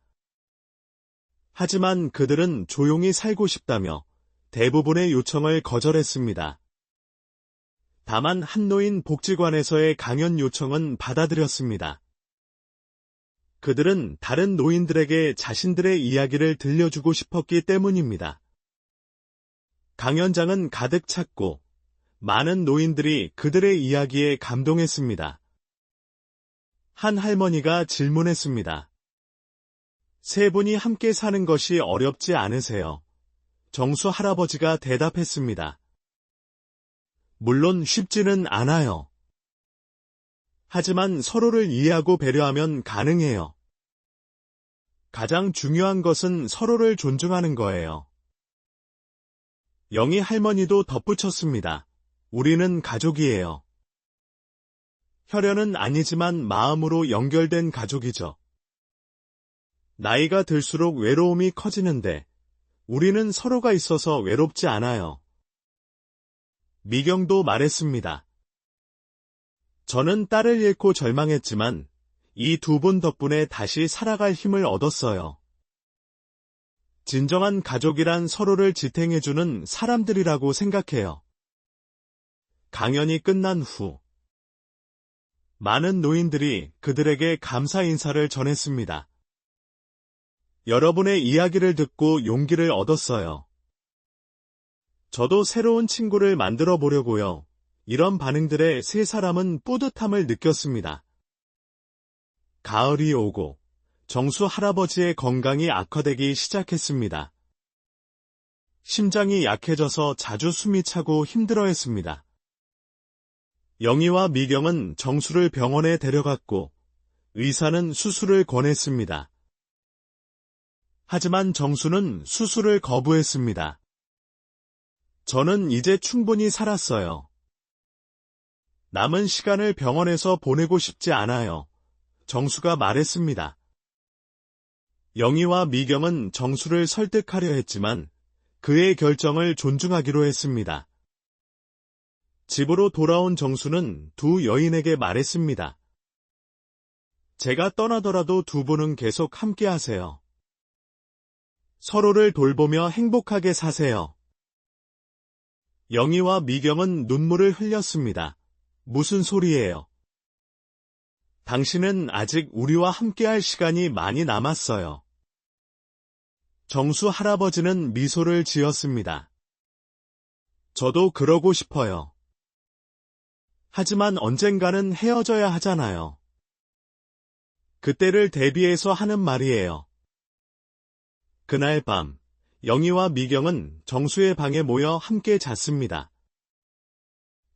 하지만 그들은 조용히 살고 싶다며 대부분의 요청을 거절했습니다. 다만 한노인 복지관에서의 강연 요청은 받아들였습니다. 그들은 다른 노인들에게 자신들의 이야기를 들려주고 싶었기 때문입니다. 강연장은 가득 찼고 많은 노인들이 그들의 이야기에 감동했습니다. 한 할머니가 질문했습니다. 세 분이 함께 사는 것이 어렵지 않으세요? 정수 할아버지가 대답했습니다. 물론 쉽지는 않아요. 하지만 서로를 이해하고 배려하면 가능해요. 가장 중요한 것은 서로를 존중하는 거예요. 영희 할머니도 덧붙였습니다. 우리는 가족이에요. 혈연은 아니지만 마음으로 연결된 가족이죠. 나이가 들수록 외로움이 커지는데 우리는 서로가 있어서 외롭지 않아요. 미경도 말했습니다. 저는 딸을 잃고 절망했지만 이 두 분 덕분에 다시 살아갈 힘을 얻었어요. 진정한 가족이란 서로를 지탱해주는 사람들이라고 생각해요. 강연이 끝난 후 많은 노인들이 그들에게 감사 인사를 전했습니다. 여러분의 이야기를 듣고 용기를 얻었어요. 저도 새로운 친구를 만들어 보려고요. 이런 반응들에 세 사람은 뿌듯함을 느꼈습니다. 가을이 오고 정수 할아버지의 건강이 악화되기 시작했습니다. 심장이 약해져서 자주 숨이 차고 힘들어했습니다. 영희와 미경은 정수를 병원에 데려갔고 의사는 수술을 권했습니다. 하지만 정수는 수술을 거부했습니다. 저는 이제 충분히 살았어요. 남은 시간을 병원에서 보내고 싶지 않아요. 정수가 말했습니다. 영희와 미경은 정수를 설득하려 했지만 그의 결정을 존중하기로 했습니다. 집으로 돌아온 정수는 두 여인에게 말했습니다. 제가 떠나더라도 두 분은 계속 함께 하세요. 서로를 돌보며 행복하게 사세요. 영희와 미경은 눈물을 흘렸습니다. 무슨 소리예요? 당신은 아직 우리와 함께할 시간이 많이 남았어요. 정수 할아버지는 미소를 지었습니다. 저도 그러고 싶어요. 하지만 언젠가는 헤어져야 하잖아요. 그때를 대비해서 하는 말이에요. 그날 밤, 영희와 미경은 정수의 방에 모여 함께 잤습니다.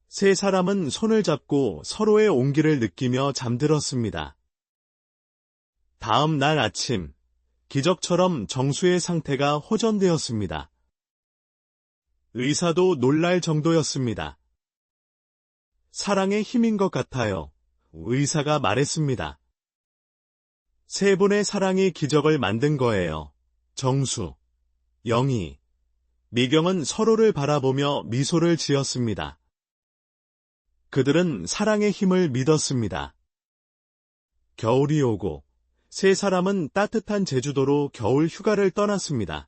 세 사람은 손을 잡고 서로의 온기를 느끼며 잠들었습니다. 다음 날 아침, 기적처럼 정수의 상태가 호전되었습니다. 의사도 놀랄 정도였습니다. 사랑의 힘인 것 같아요. 의사가 말했습니다. 세 분의 사랑이 기적을 만든 거예요. 정수, 영희, 미경은 서로를 바라보며 미소를 지었습니다. 그들은 사랑의 힘을 믿었습니다. 겨울이 오고 세 사람은 따뜻한 제주도로 겨울 휴가를 떠났습니다.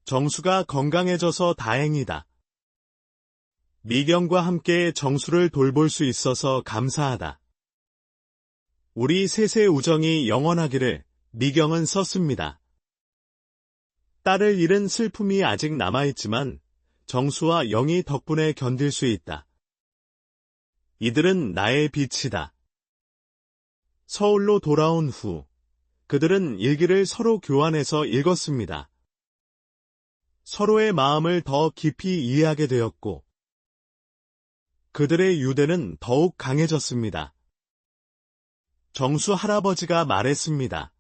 정수가 건강해져서 다행이다. 미경과 함께 정수를 돌볼 수 있어서 감사하다. 우리 셋의 우정이 영원하기를 미경은 썼습니다. 딸을 잃은 슬픔이 아직 남아있지만 정수와 영희 덕분에 견딜 수 있다. 이들은 나의 빛이다. 서울로 돌아온 후 그들은 일기를 서로 교환해서 읽었습니다. 서로의 마음을 더 깊이 이해하게 되었고 그들의 유대는 더욱 강해졌습니다. 정수 할아버지가 말했습니다.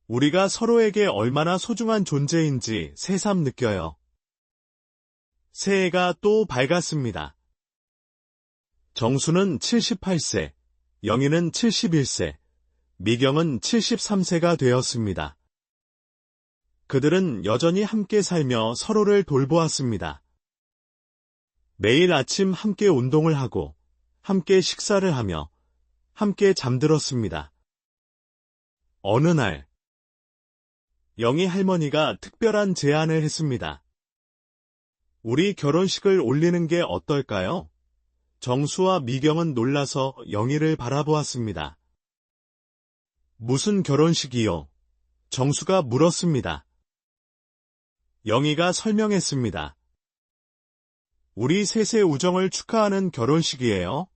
우리가 서로에게 얼마나 소중한 존재인지 새삼 느껴요. 새해가 또 밝았습니다. 정수는 78세, 영희는 71세, 미경은 73세가 되었습니다. 그들은 여전히 함께 살며 서로를 돌보았습니다. 매일 아침 함께 운동을 하고, 함께 식사를 하며, 함께 잠들었습니다. 어느 날, 영희 할머니가 특별한 제안을 했습니다. 우리 결혼식을 올리는 게 어떨까요? 정수와 미경은 놀라서 영희를 바라보았습니다. 무슨 결혼식이요? 정수가 물었습니다. 영희가 설명했습니다. 우리 셋의 우정을 축하하는 결혼식이에요.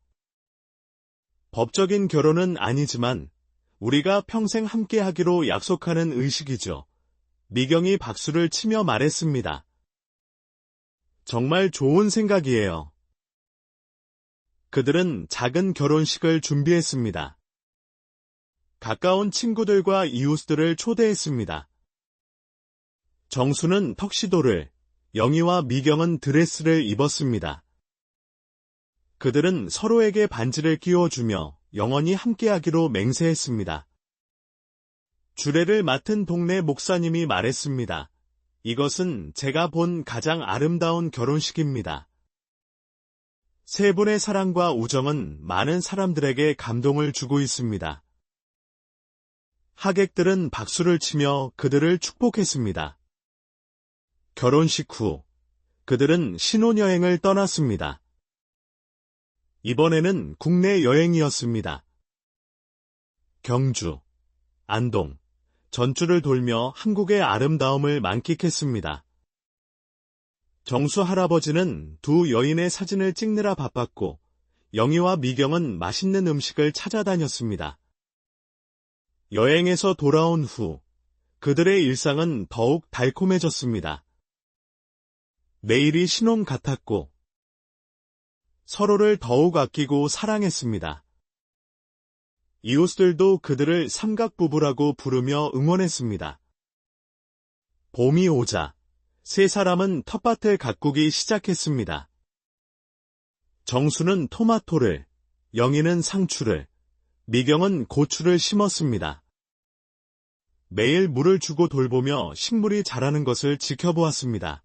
법적인 결혼은 아니지만 우리가 평생 함께하기로 약속하는 의식이죠. 미경이 박수를 치며 말했습니다. 정말 좋은 생각이에요. 그들은 작은 결혼식을 준비했습니다. 가까운 친구들과 이웃들을 초대했습니다. 정수는 턱시도를, 영희와 미경은 드레스를 입었습니다. 그들은 서로에게 반지를 끼워주며 영원히 함께하기로 맹세했습니다. 주례를 맡은 동네 목사님이 말했습니다. 이것은 제가 본 가장 아름다운 결혼식입니다. 세 분의 사랑과 우정은 많은 사람들에게 감동을 주고 있습니다. 하객들은 박수를 치며 그들을 축복했습니다. 결혼식 후 그들은 신혼여행을 떠났습니다. 이번에는 국내 여행이었습니다. 경주, 안동, 전주를 돌며 한국의 아름다움을 만끽했습니다. 정수 할아버지는 두 여인의 사진을 찍느라 바빴고 영희와 미경은 맛있는 음식을 찾아다녔습니다. 여행에서 돌아온 후 그들의 일상은 더욱 달콤해졌습니다. 매일이 신혼 같았고 서로를 더욱 아끼고 사랑했습니다. 이웃들도 그들을 삼각부부라고 부르며 응원했습니다. 봄이 오자 세 사람은 텃밭을 가꾸기 시작했습니다. 정수는 토마토를, 영희는 상추를, 미경은 고추를 심었습니다. 매일 물을 주고 돌보며 식물이 자라는 것을 지켜보았습니다.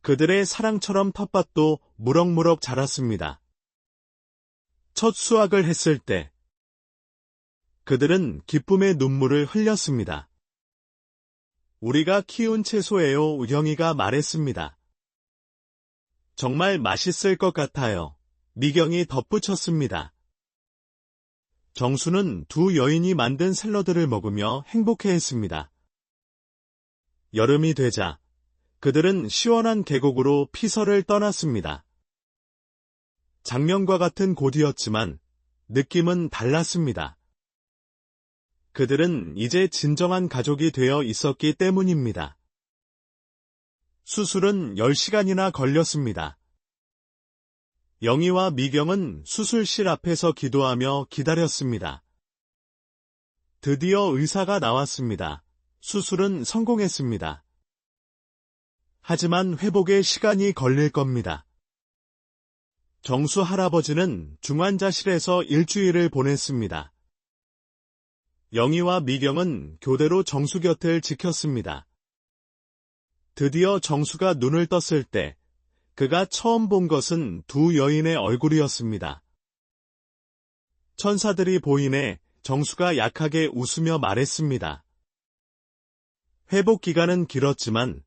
그들의 사랑처럼 텃밭도 무럭무럭 자랐습니다. 첫 수확을 했을 때 그들은 기쁨의 눈물을 흘렸습니다. 우리가 키운 채소예요, 영희가 말했습니다. 정말 맛있을 것 같아요. 미경이 덧붙였습니다. 정수는 두 여인이 만든 샐러드를 먹으며 행복해했습니다. 여름이 되자 그들은 시원한 계곡으로 피서를 떠났습니다. 작년과 같은 곳이었지만 느낌은 달랐습니다. 그들은 이제 진정한 가족이 되어 있었기 때문입니다. 수술은 10시간이나 걸렸습니다. 영희와 미경은 수술실 앞에서 기도하며 기다렸습니다. 드디어 의사가 나왔습니다. 수술은 성공했습니다. 하지만 회복에 시간이 걸릴 겁니다. 정수 할아버지는 중환자실에서 일주일을 보냈습니다. 영희와 미경은 교대로 정수 곁을 지켰습니다. 드디어 정수가 눈을 떴을 때 그가 처음 본 것은 두 여인의 얼굴이었습니다. 천사들이 보이네. 정수가 약하게 웃으며 말했습니다. 회복 기간은 길었지만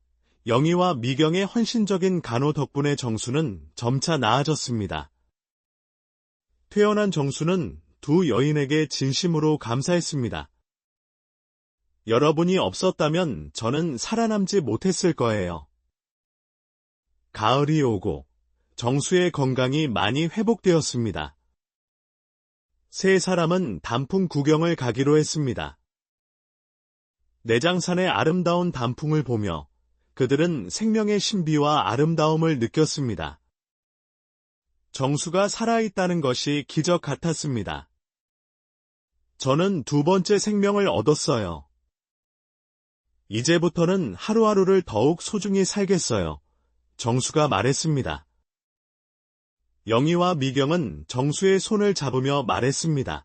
영희와 미경의 헌신적인 간호 덕분에 정수는 점차 나아졌습니다. 퇴원한 정수는 두 여인에게 진심으로 감사했습니다. 여러분이 없었다면 저는 살아남지 못했을 거예요. 가을이 오고 정수의 건강이 많이 회복되었습니다. 세 사람은 단풍 구경을 가기로 했습니다. 내장산의 아름다운 단풍을 보며 그들은 생명의 신비와 아름다움을 느꼈습니다. 정수가 살아있다는 것이 기적 같았습니다. 저는 두 번째 생명을 얻었어요. 이제부터는 하루하루를 더욱 소중히 살겠어요. 정수가 말했습니다. 영희와 미경은 정수의 손을 잡으며 말했습니다.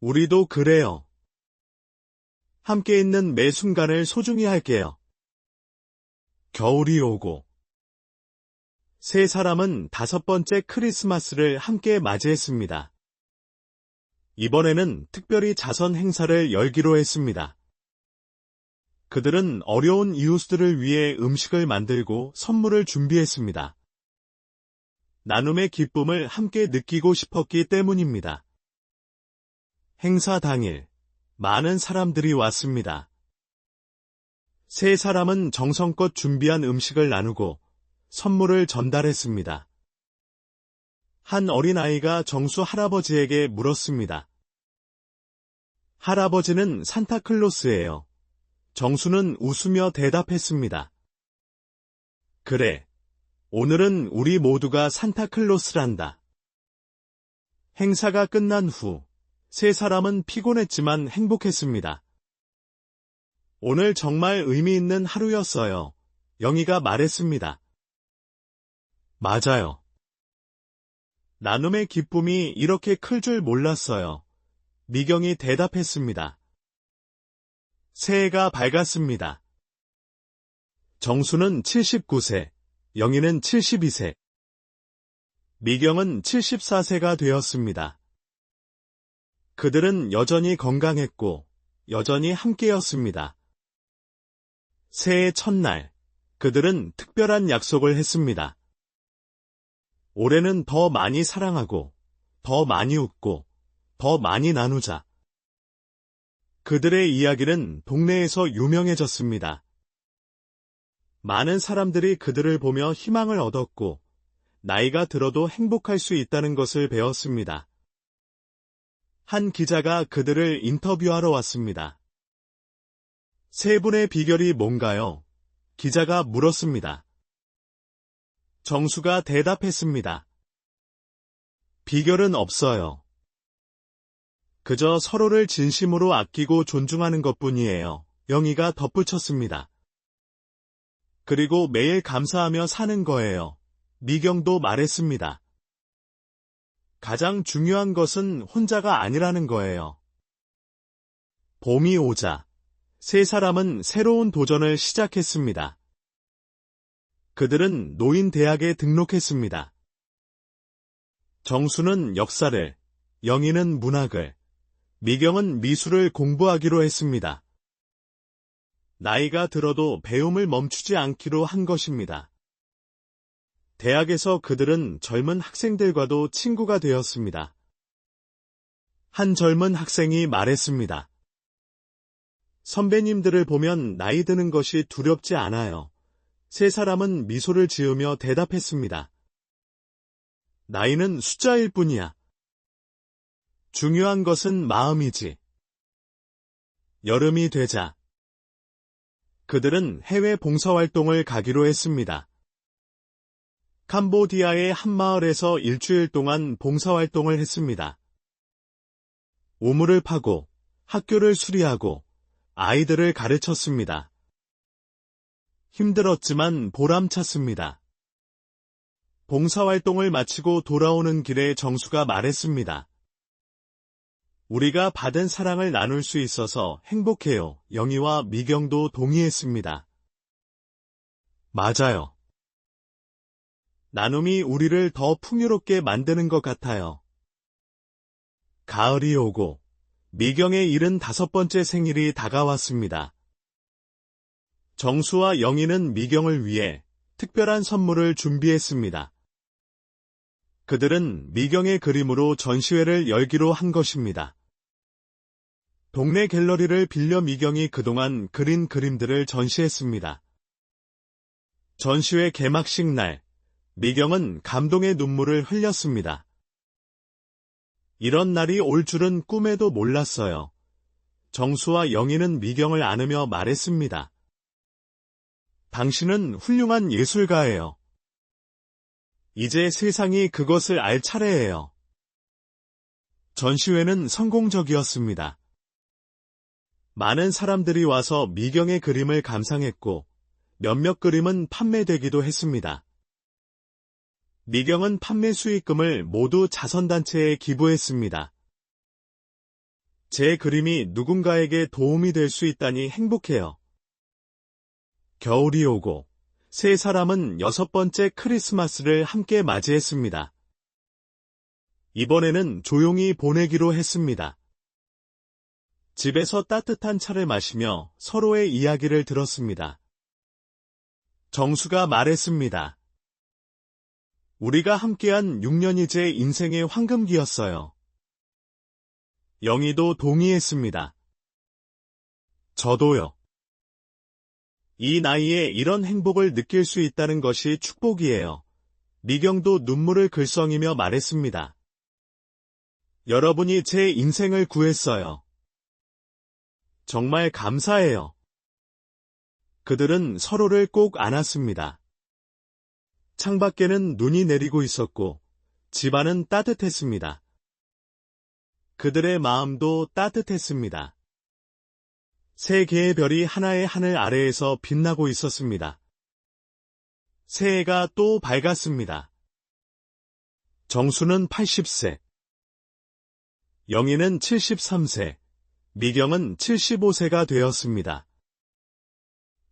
우리도 그래요. 함께 있는 매 순간을 소중히 할게요. 겨울이 오고 세 사람은 5번째 크리스마스를 함께 맞이했습니다. 이번에는 특별히 자선 행사를 열기로 했습니다. 그들은 어려운 이웃들을 위해 음식을 만들고 선물을 준비했습니다. 나눔의 기쁨을 함께 느끼고 싶었기 때문입니다. 행사 당일, 많은 사람들이 왔습니다. 세 사람은 정성껏 준비한 음식을 나누고 선물을 전달했습니다. 한 어린아이가 정수 할아버지에게 물었습니다. 할아버지는 산타클로스예요. 정수는 웃으며 대답했습니다. 그래. 오늘은 우리 모두가 산타클로스란다. 행사가 끝난 후 세 사람은 피곤했지만 행복했습니다. 오늘 정말 의미 있는 하루였어요. 영희가 말했습니다. 맞아요. 나눔의 기쁨이 이렇게 클 줄 몰랐어요. 미경이 대답했습니다. 새해가 밝았습니다. 정수는 79세, 영희는 72세, 미경은 74세가 되었습니다. 그들은 여전히 건강했고 여전히 함께였습니다. 새해 첫날, 그들은 특별한 약속을 했습니다. 올해는 더 많이 사랑하고, 더 많이 웃고, 더 많이 나누자. 그들의 이야기는 동네에서 유명해졌습니다. 많은 사람들이 그들을 보며 희망을 얻었고, 나이가 들어도 행복할 수 있다는 것을 배웠습니다. 한 기자가 그들을 인터뷰하러 왔습니다. 세 분의 비결이 뭔가요? 기자가 물었습니다. 정수가 대답했습니다. 비결은 없어요. 그저 서로를 진심으로 아끼고 존중하는 것뿐이에요. 영희가 덧붙였습니다. 그리고 매일 감사하며 사는 거예요. 미경도 말했습니다. 가장 중요한 것은 혼자가 아니라는 거예요. 봄이 오자 세 사람은 새로운 도전을 시작했습니다. 그들은 노인대학에 등록했습니다. 정수는 역사를, 영희는 문학을, 미경은 미술을 공부하기로 했습니다. 나이가 들어도 배움을 멈추지 않기로 한 것입니다. 대학에서 그들은 젊은 학생들과도 친구가 되었습니다. 한 젊은 학생이 말했습니다. 선배님들을 보면 나이 드는 것이 두렵지 않아요. 세 사람은 미소를 지으며 대답했습니다. 나이는 숫자일 뿐이야. 중요한 것은 마음이지. 여름이 되자 그들은 해외 봉사활동을 가기로 했습니다. 캄보디아의 한 마을에서 일주일 동안 봉사활동을 했습니다. 우물을 파고 학교를 수리하고 아이들을 가르쳤습니다. 힘들었지만 보람찼습니다. 봉사활동을 마치고 돌아오는 길에 정수가 말했습니다. 우리가 받은 사랑을 나눌 수 있어서 행복해요. 영희와 미경도 동의했습니다. 맞아요. 나눔이 우리를 더 풍요롭게 만드는 것 같아요. 가을이 오고 미경의 75번째 생일이 다가왔습니다. 정수와 영희는 미경을 위해 특별한 선물을 준비했습니다. 그들은 미경의 그림으로 전시회를 열기로 한 것입니다. 동네 갤러리를 빌려 미경이 그동안 그린 그림들을 전시했습니다. 전시회 개막식 날, 미경은 감동의 눈물을 흘렸습니다. 이런 날이 올 줄은 꿈에도 몰랐어요. 정수와 영희는 미경을 안으며 말했습니다. 당신은 훌륭한 예술가예요. 이제 세상이 그것을 알 차례예요. 전시회는 성공적이었습니다. 많은 사람들이 와서 미경의 그림을 감상했고 몇몇 그림은 판매되기도 했습니다. 미경은 판매 수익금을 모두 자선단체에 기부했습니다. 제 그림이 누군가에게 도움이 될 수 있다니 행복해요. 겨울이 오고 세 사람은 6번째 크리스마스를 함께 맞이했습니다. 이번에는 조용히 보내기로 했습니다. 집에서 따뜻한 차를 마시며 서로의 이야기를 들었습니다. 정수가 말했습니다. 우리가 함께한 6년이 제 인생의 황금기였어요. 영희도 동의했습니다. 저도요. 이 나이에 이런 행복을 느낄 수 있다는 것이 축복이에요. 미경도 눈물을 글썽이며 말했습니다. 여러분이 제 인생을 구했어요. 정말 감사해요. 그들은 서로를 꼭 안았습니다. 창밖에는 눈이 내리고 있었고 집안은 따뜻했습니다. 그들의 마음도 따뜻했습니다. 세 개의 별이 하나의 하늘 아래에서 빛나고 있었습니다. 새해가 또 밝았습니다. 정수는 80세, 영희는 73세, 미경은 75세가 되었습니다.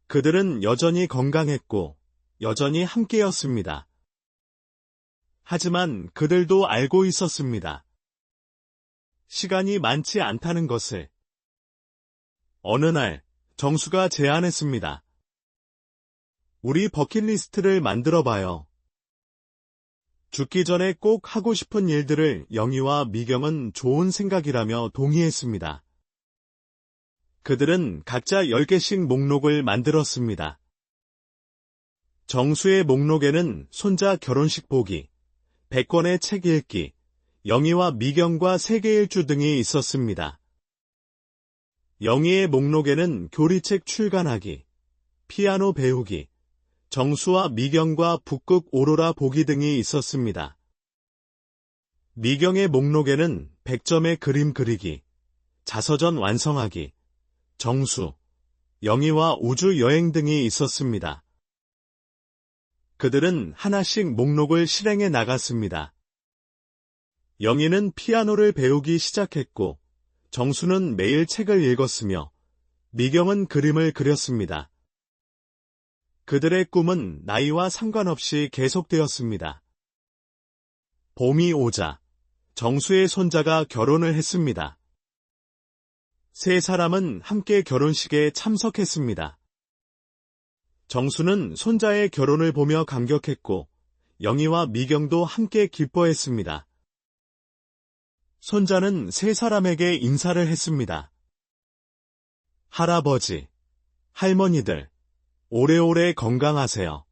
그들은 여전히 건강했고 여전히 함께였습니다. 하지만 그들도 알고 있었습니다. 시간이 많지 않다는 것을. 어느 날 정수가 제안했습니다. 우리 버킷리스트를 만들어봐요. 죽기 전에 꼭 하고 싶은 일들을 영희와 미경은 좋은 생각이라며 동의했습니다. 그들은 각자 10개씩 목록을 만들었습니다. 정수의 목록에는 손자 결혼식 보기, 100권의 책 읽기, 영희와 미경과 세계일주 등이 있었습니다. 영희의 목록에는 교리책 출간하기, 피아노 배우기, 정수와 미경과 북극 오로라 보기 등이 있었습니다. 미경의 목록에는 100점의 그림 그리기, 자서전 완성하기, 정수, 영희와 우주 여행 등이 있었습니다. 그들은 하나씩 목록을 실행해 나갔습니다. 영희는 피아노를 배우기 시작했고, 정수는 매일 책을 읽었으며 미경은 그림을 그렸습니다. 그들의 꿈은 나이와 상관없이 계속되었습니다. 봄이 오자 정수의 손자가 결혼을 했습니다. 세 사람은 함께 결혼식에 참석했습니다. 정수는 손자의 결혼을 보며 감격했고 영희와 미경도 함께 기뻐했습니다. 손자는 세 사람에게 인사를 했습니다. 할아버지, 할머니들, 오래오래 건강하세요.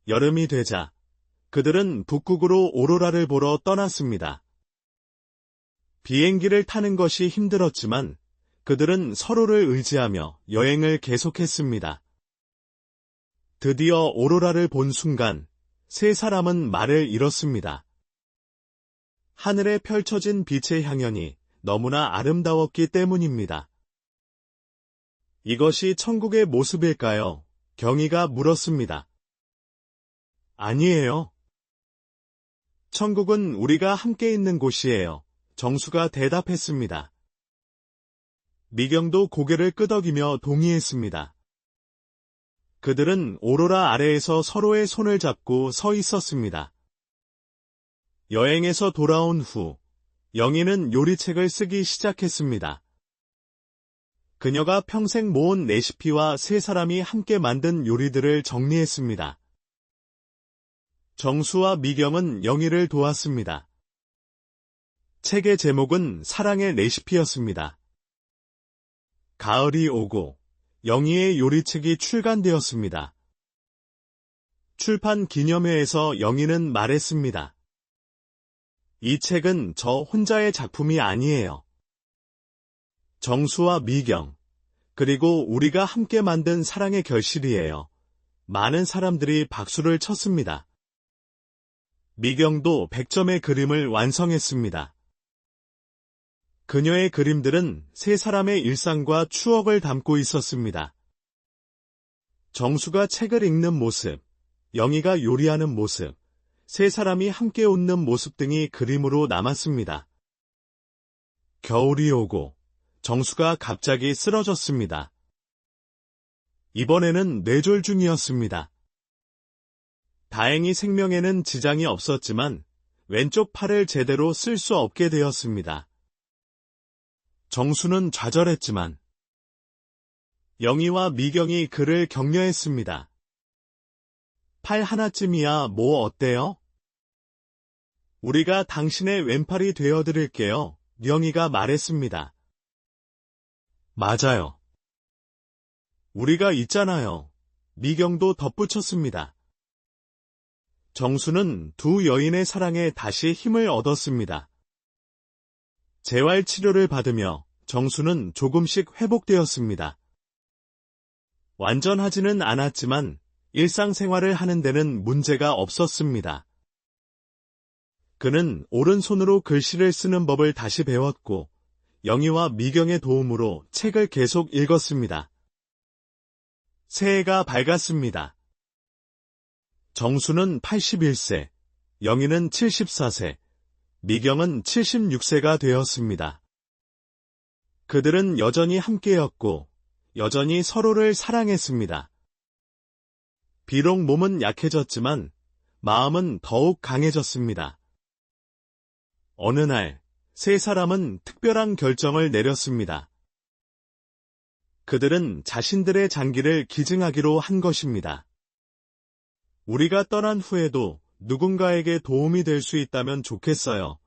여름이 되자 그들은 북극으로 오로라를 보러 떠났습니다. 비행기를 타는 것이 힘들었지만 그들은 서로를 의지하며 여행을 계속했습니다. 드디어 오로라를 본 순간 세 사람은 말을 잃었습니다. 하늘에 펼쳐진 빛의 향연이 너무나 아름다웠기 때문입니다. 이것이 천국의 모습일까요? 경희가 물었습니다. 아니에요. 천국은 우리가 함께 있는 곳이에요. 정수가 대답했습니다. 미경도 고개를 끄덕이며 동의했습니다. 그들은 오로라 아래에서 서로의 손을 잡고 서 있었습니다. 여행에서 돌아온 후 영희는 요리책을 쓰기 시작했습니다. 그녀가 평생 모은 레시피와 세 사람이 함께 만든 요리들을 정리했습니다. 정수와 미경은 영희를 도왔습니다. 책의 제목은 사랑의 레시피였습니다. 가을이 오고 영희의 요리책이 출간되었습니다. 출판 기념회에서 영희는 말했습니다. 이 책은 저 혼자의 작품이 아니에요. 정수와 미경, 그리고 우리가 함께 만든 사랑의 결실이에요. 많은 사람들이 박수를 쳤습니다. 미경도 100점의 그림을 완성했습니다. 그녀의 그림들은 세 사람의 일상과 추억을 담고 있었습니다. 정수가 책을 읽는 모습, 영희가 요리하는 모습, 세 사람이 함께 웃는 모습 등이 그림으로 남았습니다. 겨울이 오고 정수가 갑자기 쓰러졌습니다. 이번에는 뇌졸 중이었습니다. 다행히 생명에는 지장이 없었지만 왼쪽 팔을 제대로 쓸 수 없게 되었습니다. 정수는 좌절했지만 영희와 미경이 그를 격려했습니다. 팔 하나쯤이야 뭐 어때요? 우리가 당신의 왼팔이 되어드릴게요. 영희가 말했습니다. 맞아요. 우리가 있잖아요. 미경도 덧붙였습니다. 정수는 두 여인의 사랑에 다시 힘을 얻었습니다. 재활 치료를 받으며 정수는 조금씩 회복되었습니다. 완전하지는 않았지만 일상생활을 하는 데는 문제가 없었습니다. 그는 오른손으로 글씨를 쓰는 법을 다시 배웠고 영희와 미경의 도움으로 책을 계속 읽었습니다. 새해가 밝았습니다. 정수는 81세, 영희는 74세, 미경은 76세가 되었습니다. 그들은 여전히 함께였고 여전히 서로를 사랑했습니다. 비록 몸은 약해졌지만 마음은 더욱 강해졌습니다. 어느 날, 세 사람은 특별한 결정을 내렸습니다. 그들은 자신들의 장기를 기증하기로 한 것입니다. 우리가 떠난 후에도 누군가에게 도움이 될 수 있다면 좋겠어요.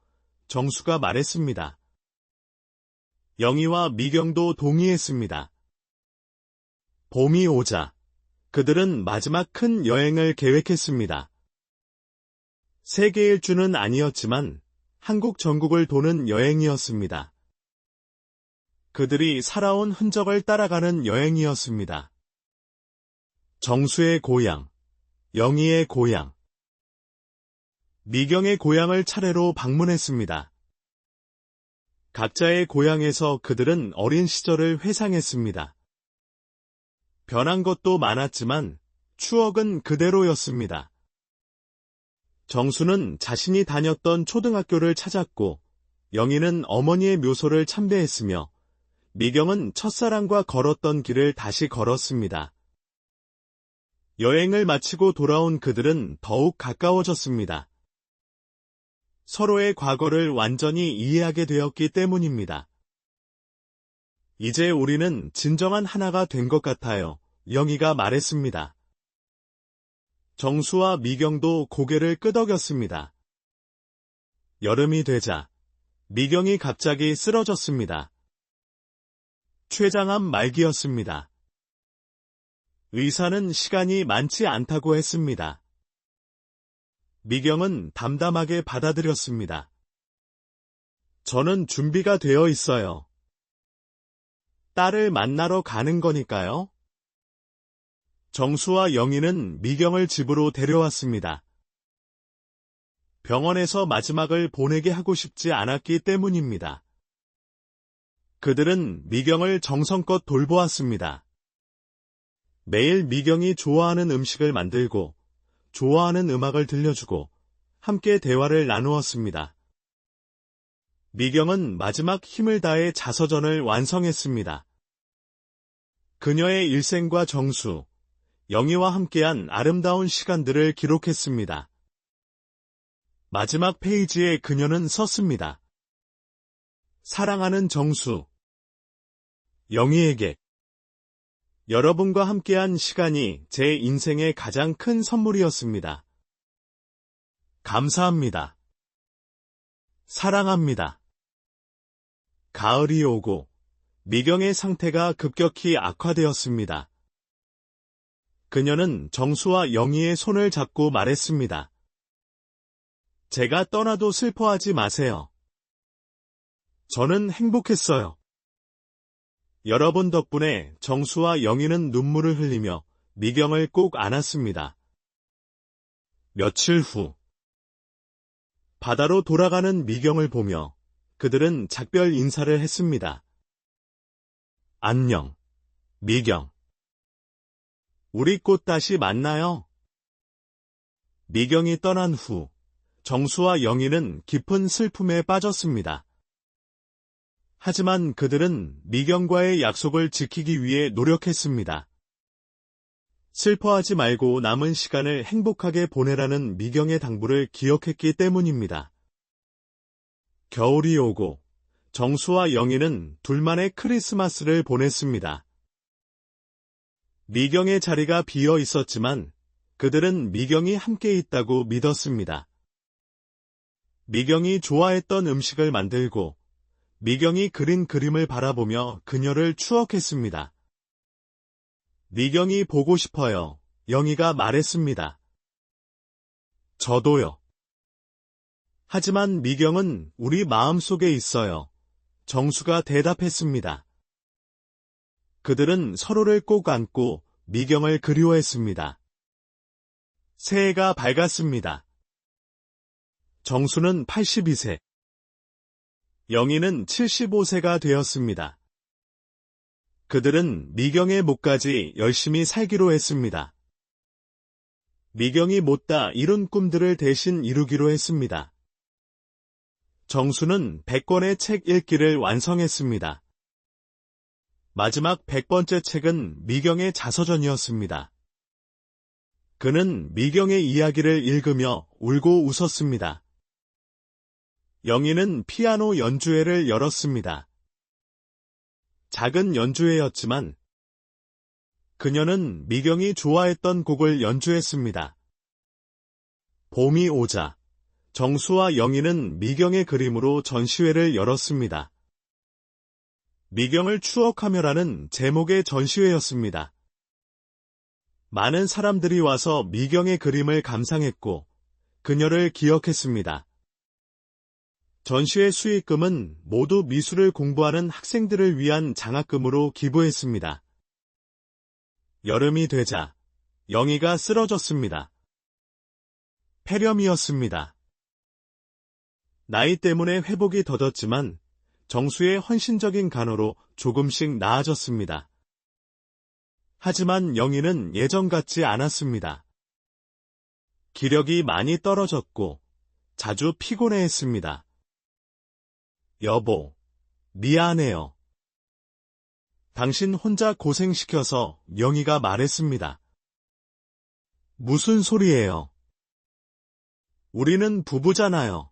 정수가 말했습니다. 영희와 미경도 동의했습니다. 봄이 오자 그들은 마지막 큰 여행을 계획했습니다. 세계 일주는 아니었지만 한국 전국을 도는 여행이었습니다. 그들이 살아온 흔적을 따라가는 여행이었습니다. 정수의 고향, 영희의 고향, 미경의 고향을 차례로 방문했습니다. 각자의 고향에서 그들은 어린 시절을 회상했습니다. 변한 것도 많았지만 추억은 그대로였습니다. 정수는 자신이 다녔던 초등학교를 찾았고 영희는 어머니의 묘소를 참배했으며 미경은 첫사랑과 걸었던 길을 다시 걸었습니다. 여행을 마치고 돌아온 그들은 더욱 가까워졌습니다. 서로의 과거를 완전히 이해하게 되었기 때문입니다. 이제 우리는 진정한 하나가 된 것 같아요. 영희가 말했습니다. 정수와 미경도 고개를 끄덕였습니다. 여름이 되자 미경이 갑자기 쓰러졌습니다. 췌장암 말기였습니다. 의사는 시간이 많지 않다고 했습니다. 미경은 담담하게 받아들였습니다. 저는 준비가 되어 있어요. 딸을 만나러 가는 거니까요. 정수와 영희는 미경을 집으로 데려왔습니다. 병원에서 마지막을 보내게 하고 싶지 않았기 때문입니다. 그들은 미경을 정성껏 돌보았습니다. 매일 미경이 좋아하는 음식을 만들고 좋아하는 음악을 들려주고 함께 대화를 나누었습니다. 미경은 마지막 힘을 다해 자서전을 완성했습니다. 그녀의 일생과 정수, 영희와 함께한 아름다운 시간들을 기록했습니다. 마지막 페이지에 그녀는 썼습니다. 사랑하는 정수, 영희에게 여러분과 함께한 시간이 제 인생의 가장 큰 선물이었습니다. 감사합니다. 사랑합니다. 가을이 오고 미경의 상태가 급격히 악화되었습니다. 그녀는 정수와 영희의 손을 잡고 말했습니다. 제가 떠나도 슬퍼하지 마세요. 저는 행복했어요. 여러분 덕분에 정수와 영희는 눈물을 흘리며 미경을 꼭 안았습니다. 며칠 후, 바다로 돌아가는 미경을 보며 그들은 작별 인사를 했습니다. 안녕, 미경. 우리 곧 다시 만나요. 미경이 떠난 후 정수와 영희는 깊은 슬픔에 빠졌습니다. 하지만 그들은 미경과의 약속을 지키기 위해 노력했습니다. 슬퍼하지 말고 남은 시간을 행복하게 보내라는 미경의 당부를 기억했기 때문입니다. 겨울이 오고 정수와 영희는 둘만의 크리스마스를 보냈습니다. 미경의 자리가 비어 있었지만 그들은 미경이 함께 있다고 믿었습니다. 미경이 좋아했던 음식을 만들고 미경이 그린 그림을 바라보며 그녀를 추억했습니다. 미경이 보고 싶어요. 영희가 말했습니다. 저도요. 하지만 미경은 우리 마음속에 있어요. 정수가 대답했습니다. 그들은 서로를 꼭 안고 미경을 그리워했습니다. 새해가 밝았습니다. 정수는 82세, 영희는 75세가 되었습니다. 그들은 미경의 목까지 열심히 살기로 했습니다. 미경이 못다 이룬 꿈들을 대신 이루기로 했습니다. 정수는 100권의 책 읽기를 완성했습니다. 마지막 100번째 책은 미경의 자서전이었습니다. 그는 미경의 이야기를 읽으며 울고 웃었습니다. 영희는 피아노 연주회를 열었습니다. 작은 연주회였지만 그녀는 미경이 좋아했던 곡을 연주했습니다. 봄이 오자 정수와 영희는 미경의 그림으로 전시회를 열었습니다. 미경을 추억하며라는 제목의 전시회였습니다. 많은 사람들이 와서 미경의 그림을 감상했고 그녀를 기억했습니다. 전시회 수익금은 모두 미술을 공부하는 학생들을 위한 장학금으로 기부했습니다. 여름이 되자 영희가 쓰러졌습니다. 폐렴이었습니다. 나이 때문에 회복이 더뎠지만 정수의 헌신적인 간호로 조금씩 나아졌습니다. 하지만 영희는 예전 같지 않았습니다. 기력이 많이 떨어졌고 자주 피곤해했습니다. 여보, 미안해요. 당신 혼자 고생시켜서 영희가 말했습니다. 무슨 소리예요? 우리는 부부잖아요.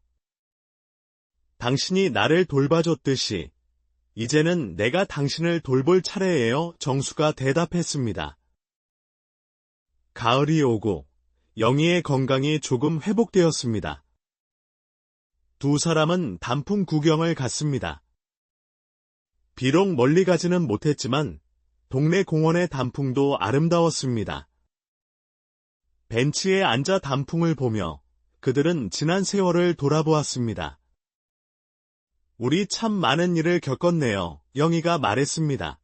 당신이 나를 돌봐줬듯이 이제는 내가 당신을 돌볼 차례예요. 정수가 대답했습니다. 가을이 오고 영희의 건강이 조금 회복되었습니다. 두 사람은 단풍 구경을 갔습니다. 비록 멀리 가지는 못했지만 동네 공원의 단풍도 아름다웠습니다. 벤치에 앉아 단풍을 보며 그들은 지난 세월을 돌아보았습니다. 우리 참 많은 일을 겪었네요. 영희가 말했습니다.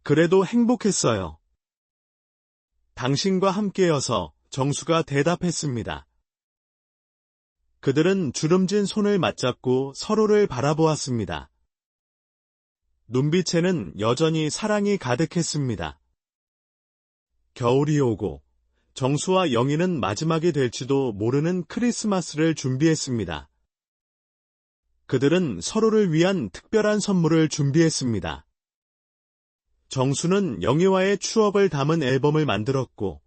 그래도 행복했어요. 당신과 함께여서 정수가 대답했습니다. 그들은 주름진 손을 맞잡고 서로를 바라보았습니다. 눈빛에는 여전히 사랑이 가득했습니다. 겨울이 오고 정수와 영희는 마지막이 될지도 모르는 크리스마스를 준비했습니다. 그들은 서로를 위한 특별한 선물을 준비했습니다. 정수는 영희와의 추억을 담은 앨범을 만들었고,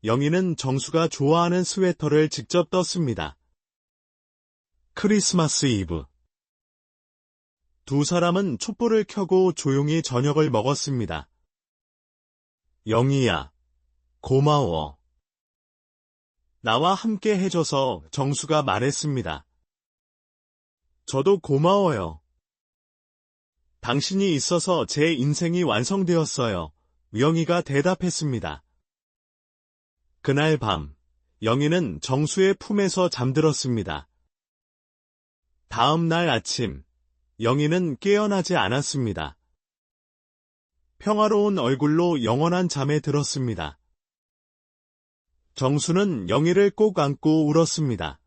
영희는 정수가 좋아하는 스웨터를 직접 떴습니다. 크리스마스 이브. 두 사람은 촛불을 켜고 조용히 저녁을 먹었습니다. 영희야, 고마워. 나와 함께 해줘서 정수가 말했습니다. 저도 고마워요. 당신이 있어서 제 인생이 완성되었어요. 영희가 대답했습니다. 그날 밤, 영희는 정수의 품에서 잠들었습니다. 다음 날 아침, 영희는 깨어나지 않았습니다. 평화로운 얼굴로 영원한 잠에 들었습니다. 정수는 영희를 꼭 안고 울었습니다.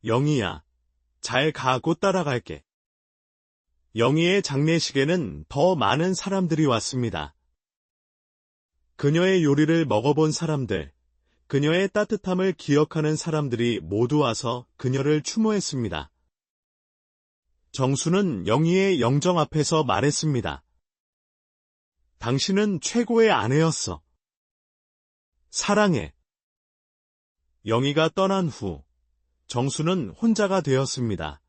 영희야, 잘 가고 따라갈게. 영희의 장례식에는 더 많은 사람들이 왔습니다. 그녀의 요리를 먹어본 사람들, 그녀의 따뜻함을 기억하는 사람들이 모두 와서 그녀를 추모했습니다. 정수는 영희의 영정 앞에서 말했습니다. 당신은 최고의 아내였어. 사랑해. 영희가 떠난 후, 정수는 혼자가 되었습니다.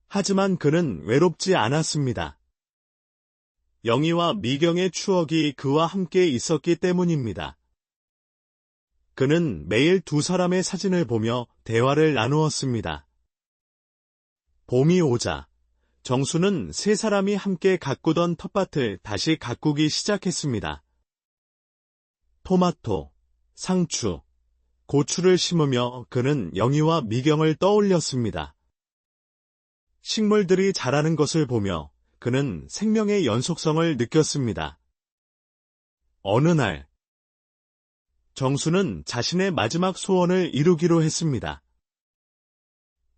하지만 그는 외롭지 않았습니다. 영희와 미경의 추억이 그와 함께 있었기 때문입니다. 그는 매일 두 사람의 사진을 보며 대화를 나누었습니다. 봄이 오자 정수는 세 사람이 함께 가꾸던 텃밭을 다시 가꾸기 시작했습니다. 토마토, 상추, 고추를 심으며 그는 영희와 미경을 떠올렸습니다. 식물들이 자라는 것을 보며 그는 생명의 연속성을 느꼈습니다. 어느 날, 정수는 자신의 마지막 소원을 이루기로 했습니다.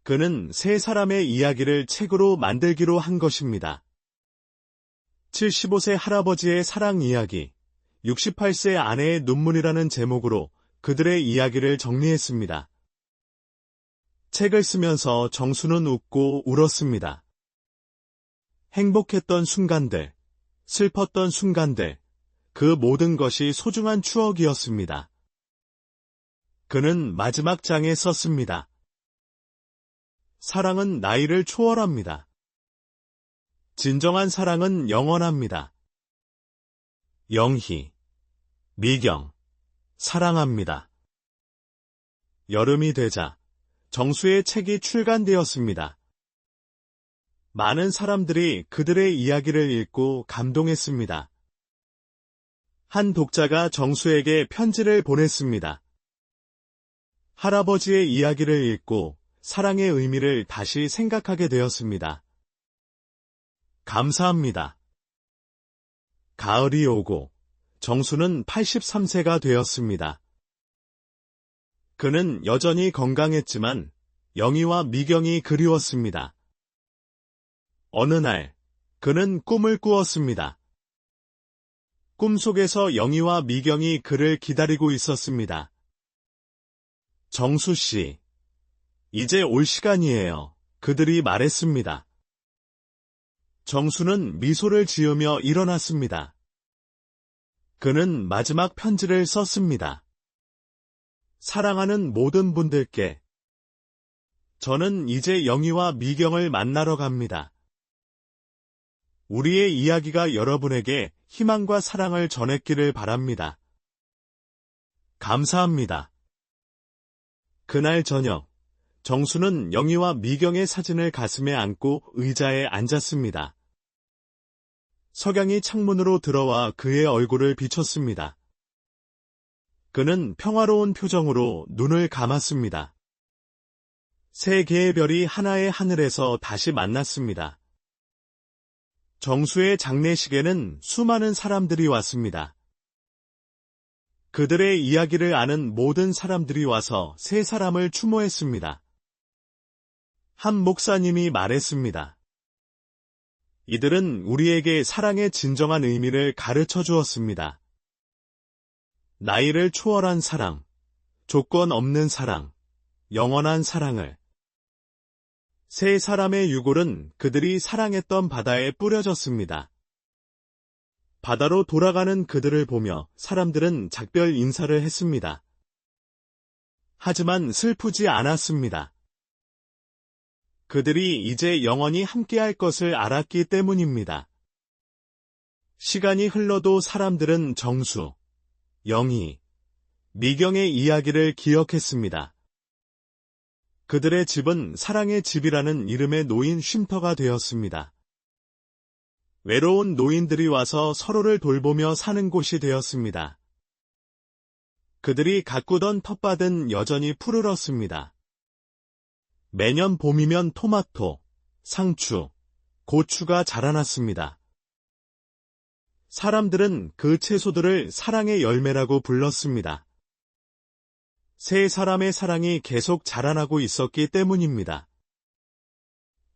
그는 세 사람의 이야기를 책으로 만들기로 한 것입니다. 75세 할아버지의 사랑 이야기, 68세 아내의 눈물이라는 제목으로 그들의 이야기를 정리했습니다. 책을 쓰면서 정수는 웃고 울었습니다. 행복했던 순간들, 슬펐던 순간들, 그 모든 것이 소중한 추억이었습니다. 그는 마지막 장에 썼습니다. 사랑은 나이를 초월합니다. 진정한 사랑은 영원합니다. 영희, 미경, 사랑합니다. 여름이 되자 정수의 책이 출간되었습니다. 많은 사람들이 그들의 이야기를 읽고 감동했습니다. 한 독자가 정수에게 편지를 보냈습니다. 할아버지의 이야기를 읽고 사랑의 의미를 다시 생각하게 되었습니다. 감사합니다. 가을이 오고 정수는 83세가 되었습니다. 그는 여전히 건강했지만 영희와 미경이 그리웠습니다. 어느 날 그는 꿈을 꾸었습니다. 꿈속에서 영희와 미경이 그를 기다리고 있었습니다. 정수 씨, 이제 올 시간이에요. 그들이 말했습니다. 정수는 미소를 지으며 일어났습니다. 그는 마지막 편지를 썼습니다. 사랑하는 모든 분들께, 저는 이제 영희와 미경을 만나러 갑니다. 우리의 이야기가 여러분에게 희망과 사랑을 전했기를 바랍니다. 감사합니다. 그날 저녁, 정수는 영희와 미경의 사진을 가슴에 안고 의자에 앉았습니다. 석양이 창문으로 들어와 그의 얼굴을 비췄습니다. 그는 평화로운 표정으로 눈을 감았습니다. 세 개의 별이 하나의 하늘에서 다시 만났습니다. 정수의 장례식에는 수많은 사람들이 왔습니다. 그들의 이야기를 아는 모든 사람들이 와서 세 사람을 추모했습니다. 한 목사님이 말했습니다. 이들은 우리에게 사랑의 진정한 의미를 가르쳐 주었습니다. 나이를 초월한 사랑, 조건 없는 사랑, 영원한 사랑을. 세 사람의 유골은 그들이 사랑했던 바다에 뿌려졌습니다. 바다로 돌아가는 그들을 보며 사람들은 작별 인사를 했습니다. 하지만 슬프지 않았습니다. 그들이 이제 영원히 함께할 것을 알았기 때문입니다. 시간이 흘러도 사람들은 정수, 영희, 미경의 이야기를 기억했습니다. 그들의 집은 사랑의 집이라는 이름의 노인 쉼터가 되었습니다. 외로운 노인들이 와서 서로를 돌보며 사는 곳이 되었습니다. 그들이 가꾸던 텃밭은 여전히 푸르렀습니다. 매년 봄이면 토마토, 상추, 고추가 자라났습니다. 사람들은 그 채소들을 사랑의 열매라고 불렀습니다. 세 사람의 사랑이 계속 자라나고 있었기 때문입니다.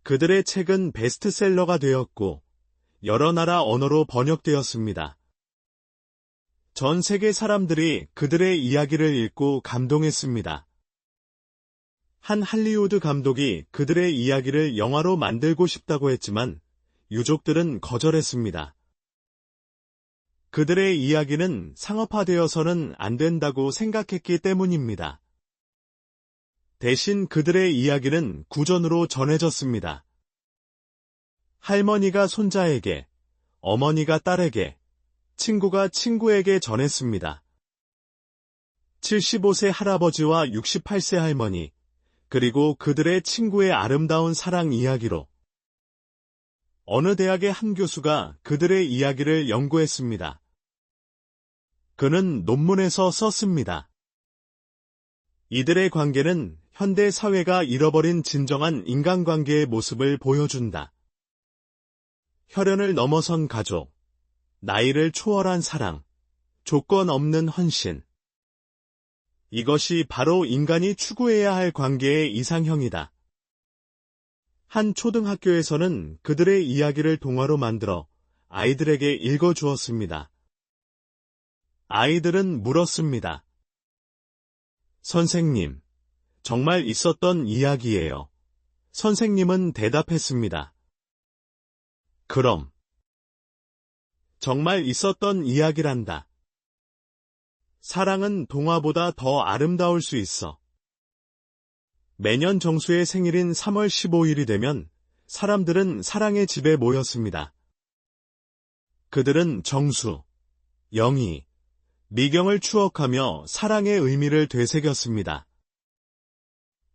그들의 책은 베스트셀러가 되었고 여러 나라 언어로 번역되었습니다. 전 세계 사람들이 그들의 이야기를 읽고 감동했습니다. 한 할리우드 감독이 그들의 이야기를 영화로 만들고 싶다고 했지만 유족들은 거절했습니다. 그들의 이야기는 상업화되어서는 안 된다고 생각했기 때문입니다. 대신 그들의 이야기는 구전으로 전해졌습니다. 할머니가 손자에게, 어머니가 딸에게, 친구가 친구에게 전했습니다. 75세 할아버지와 68세 할머니, 그리고 그들의 친구의 아름다운 사랑 이야기로. 어느 대학의 한 교수가 그들의 이야기를 연구했습니다. 그는 논문에서 썼습니다. 이들의 관계는 현대 사회가 잃어버린 진정한 인간관계의 모습을 보여준다. 혈연을 넘어선 가족, 나이를 초월한 사랑, 조건 없는 헌신. 이것이 바로 인간이 추구해야 할 관계의 이상형이다. 한 초등학교에서는 그들의 이야기를 동화로 만들어 아이들에게 읽어주었습니다. 아이들은 물었습니다. 선생님, 정말 있었던 이야기예요. 선생님은 대답했습니다. 그럼. 정말 있었던 이야기란다. 사랑은 동화보다 더 아름다울 수 있어. 매년 정수의 생일인 3월 15일이 되면 사람들은 사랑의 집에 모였습니다. 그들은 정수, 영희, 미경을 추억하며 사랑의 의미를 되새겼습니다.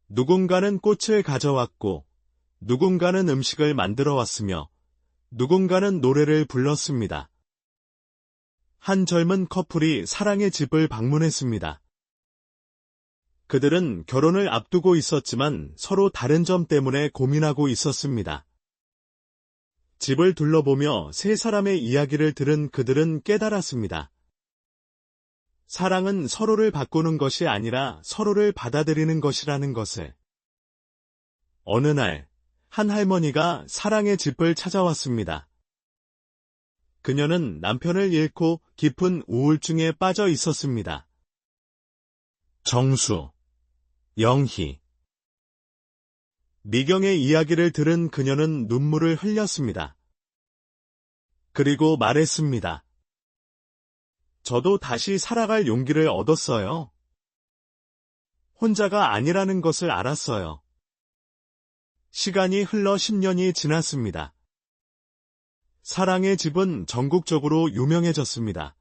누군가는 꽃을 가져왔고, 누군가는 음식을 만들어 왔으며, 누군가는 노래를 불렀습니다. 한 젊은 커플이 사랑의 집을 방문했습니다. 그들은 결혼을 앞두고 있었지만 서로 다른 점 때문에 고민하고 있었습니다. 집을 둘러보며 세 사람의 이야기를 들은 그들은 깨달았습니다. 사랑은 서로를 바꾸는 것이 아니라 서로를 받아들이는 것이라는 것을. 어느 날, 한 할머니가 사랑의 집을 찾아왔습니다. 그녀는 남편을 잃고 깊은 우울증에 빠져 있었습니다. 정수, 영희, 미경의 이야기를 들은 그녀는 눈물을 흘렸습니다. 그리고 말했습니다. 저도 다시 살아갈 용기를 얻었어요. 혼자가 아니라는 것을 알았어요. 시간이 흘러 10년이 지났습니다. 사랑의 집은 전국적으로 유명해졌습니다.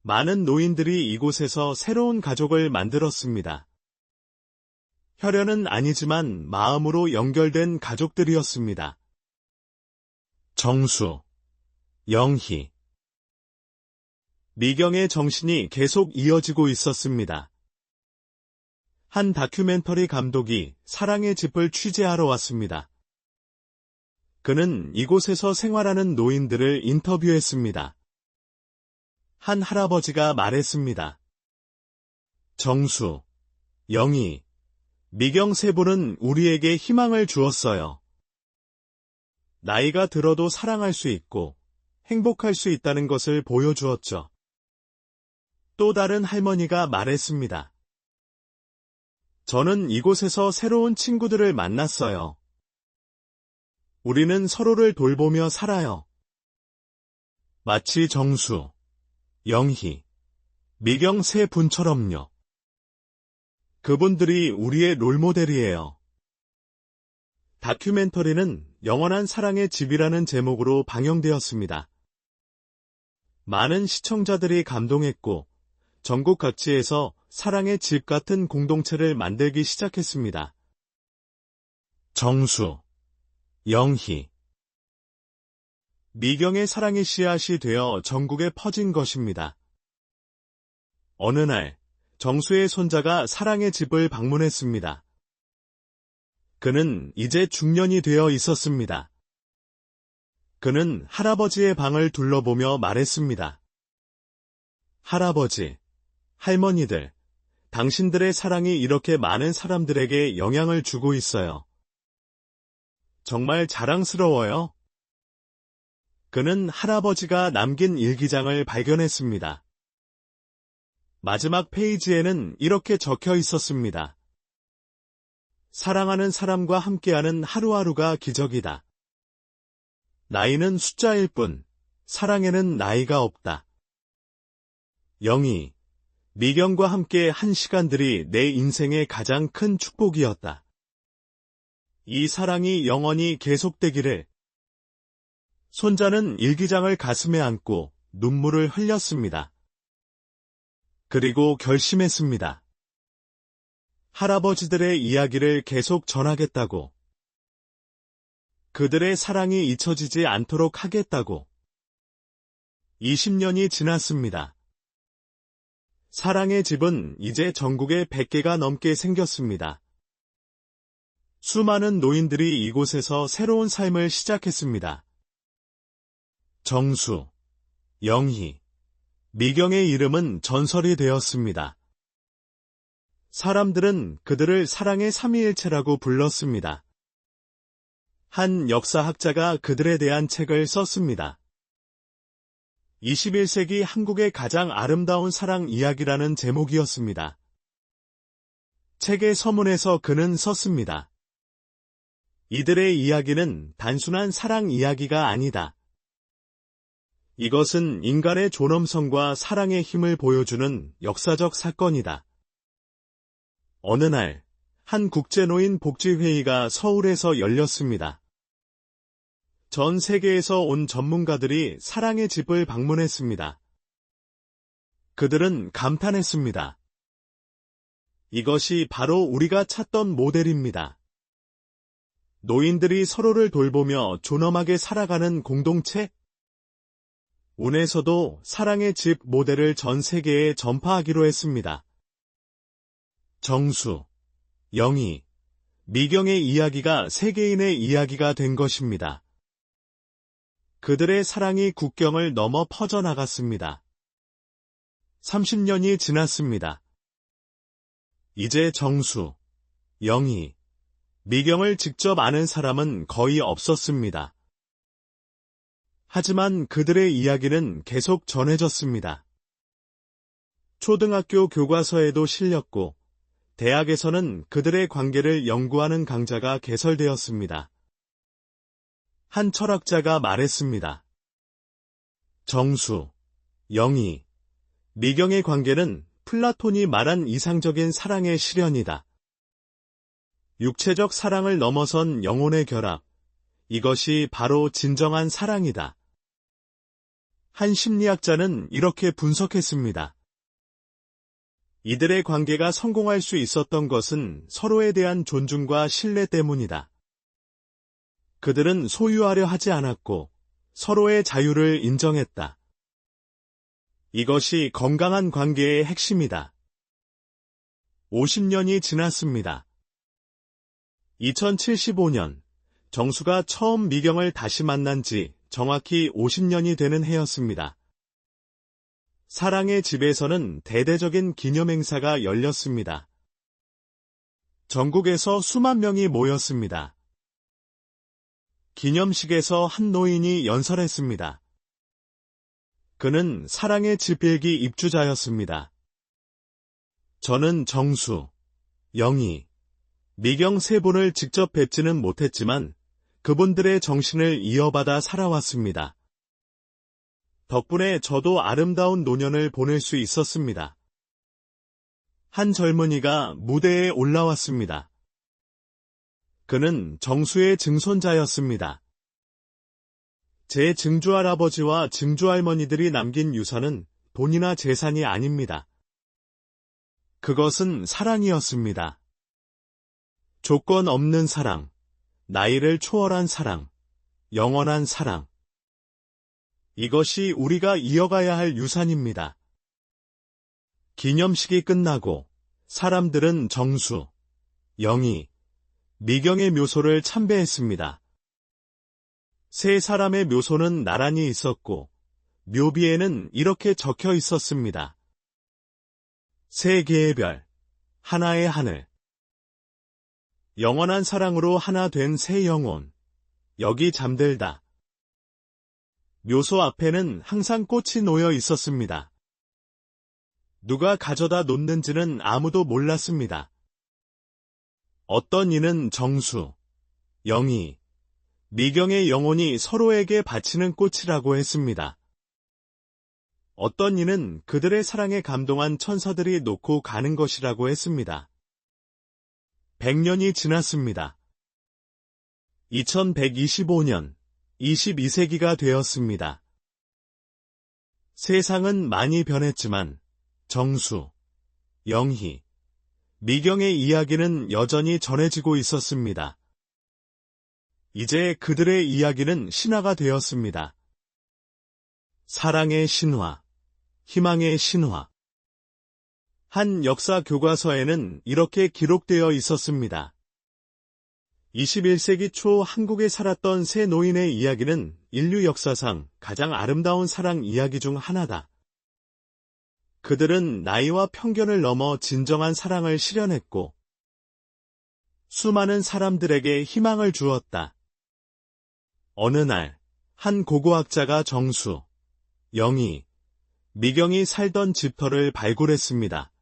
많은 노인들이 이곳에서 새로운 가족을 만들었습니다. 혈연은 아니지만 마음으로 연결된 가족들이었습니다. 정수, 영희, 미경의 정신이 계속 이어지고 있었습니다. 한 다큐멘터리 감독이 사랑의 집을 취재하러 왔습니다. 그는 이곳에서 생활하는 노인들을 인터뷰했습니다. 한 할아버지가 말했습니다. 정수, 영희, 미경 세 분은 우리에게 희망을 주었어요. 나이가 들어도 사랑할 수 있고 행복할 수 있다는 것을 보여주었죠. 또 다른 할머니가 말했습니다. 저는 이곳에서 새로운 친구들을 만났어요. 우리는 서로를 돌보며 살아요. 마치 정수, 영희, 미경 세 분처럼요. 그분들이 우리의 롤모델이에요. 다큐멘터리는 영원한 사랑의 집이라는 제목으로 방영되었습니다. 많은 시청자들이 감동했고 전국 각지에서 사랑의 집 같은 공동체를 만들기 시작했습니다. 정수, 영희, 미경의 사랑의 씨앗이 되어 전국에 퍼진 것입니다. 어느 날 정수의 손자가 사랑의 집을 방문했습니다. 그는 이제 중년이 되어 있었습니다. 그는 할아버지의 방을 둘러보며 말했습니다. 할아버지, 할머니들, 당신들의 사랑이 이렇게 많은 사람들에게 영향을 주고 있어요. 정말 자랑스러워요. 그는 할아버지가 남긴 일기장을 발견했습니다. 마지막 페이지에는 이렇게 적혀 있었습니다. 사랑하는 사람과 함께하는 하루하루가 기적이다. 나이는 숫자일 뿐, 사랑에는 나이가 없다. 영희, 미경과 함께 한 시간들이 내 인생의 가장 큰 축복이었다. 이 사랑이 영원히 계속되기를. 손자는 일기장을 가슴에 안고 눈물을 흘렸습니다. 그리고 결심했습니다. 할아버지들의 이야기를 계속 전하겠다고. 그들의 사랑이 잊혀지지 않도록 하겠다고. 20년이 지났습니다. 사랑의 집은 이제 전국에 100개가 넘게 생겼습니다. 수많은 노인들이 이곳에서 새로운 삶을 시작했습니다. 정수, 영희, 미경의 이름은 전설이 되었습니다. 사람들은 그들을 사랑의 삼위일체라고 불렀습니다. 한 역사학자가 그들에 대한 책을 썼습니다. 21세기 한국의 가장 아름다운 사랑 이야기라는 제목이었습니다. 책의 서문에서 그는 썼습니다. 이들의 이야기는 단순한 사랑 이야기가 아니다. 이것은 인간의 존엄성과 사랑의 힘을 보여주는 역사적 사건이다. 어느 날, 한 국제노인 복지회의가 서울에서 열렸습니다. 전 세계에서 온 전문가들이 사랑의 집을 방문했습니다. 그들은 감탄했습니다. 이것이 바로 우리가 찾던 모델입니다. 노인들이 서로를 돌보며 존엄하게 살아가는 공동체? 운에서도 사랑의 집 모델을 전 세계에 전파하기로 했습니다. 정수, 영희, 미경의 이야기가 세계인의 이야기가 된 것입니다. 그들의 사랑이 국경을 넘어 퍼져나갔습니다. 30년이 지났습니다. 이제 정수, 영희, 미경을 직접 아는 사람은 거의 없었습니다. 하지만 그들의 이야기는 계속 전해졌습니다. 초등학교 교과서에도 실렸고, 대학에서는 그들의 관계를 연구하는 강좌가 개설되었습니다. 한 철학자가 말했습니다. 정수, 영희, 미경의 관계는 플라톤이 말한 이상적인 사랑의 실현이다. 육체적 사랑을 넘어선 영혼의 결합, 이것이 바로 진정한 사랑이다. 한 심리학자는 이렇게 분석했습니다. 이들의 관계가 성공할 수 있었던 것은 서로에 대한 존중과 신뢰 때문이다. 그들은 소유하려 하지 않았고 서로의 자유를 인정했다. 이것이 건강한 관계의 핵심이다. 50년이 지났습니다. 2075년, 정수가 처음 미경을 다시 만난 지 정확히 50년이 되는 해였습니다. 사랑의 집에서는 대대적인 기념행사가 열렸습니다. 전국에서 수만 명이 모였습니다. 기념식에서 한 노인이 연설했습니다. 그는 사랑의 집 일기 입주자였습니다. 저는 정수, 영희, 미경 세 분을 직접 뵙지는 못했지만 그분들의 정신을 이어받아 살아왔습니다. 덕분에 저도 아름다운 노년을 보낼 수 있었습니다. 한 젊은이가 무대에 올라왔습니다. 그는 정수의 증손자였습니다. 제 증조할아버지와 증조할머니들이 남긴 유산은 돈이나 재산이 아닙니다. 그것은 사랑이었습니다. 조건 없는 사랑, 나이를 초월한 사랑, 영원한 사랑. 이것이 우리가 이어가야 할 유산입니다. 기념식이 끝나고 사람들은 정수, 영희, 미경의 묘소를 참배했습니다. 세 사람의 묘소는 나란히 있었고 묘비에는 이렇게 적혀 있었습니다. 세 개의 별, 하나의 하늘. 영원한 사랑으로 하나 된 새 영혼, 여기 잠들다. 묘소 앞에는 항상 꽃이 놓여 있었습니다. 누가 가져다 놓는지는 아무도 몰랐습니다. 어떤 이는 정수, 영희, 미경의 영혼이 서로에게 바치는 꽃이라고 했습니다. 어떤 이는 그들의 사랑에 감동한 천사들이 놓고 가는 것이라고 했습니다. 100년이 지났습니다. 2125년, 22세기가 되었습니다. 세상은 많이 변했지만 정수, 영희, 미경의 이야기는 여전히 전해지고 있었습니다. 이제 그들의 이야기는 신화가 되었습니다. 사랑의 신화, 희망의 신화. 한 역사 교과서에는 이렇게 기록되어 있었습니다. 21세기 초 한국에 살았던 세 노인의 이야기는 인류 역사상 가장 아름다운 사랑 이야기 중 하나다. 그들은 나이와 편견을 넘어 진정한 사랑을 실현했고 수많은 사람들에게 희망을 주었다. 어느 날, 한 고고학자가 정수, 영희, 미경이 살던 집터를 발굴했습니다.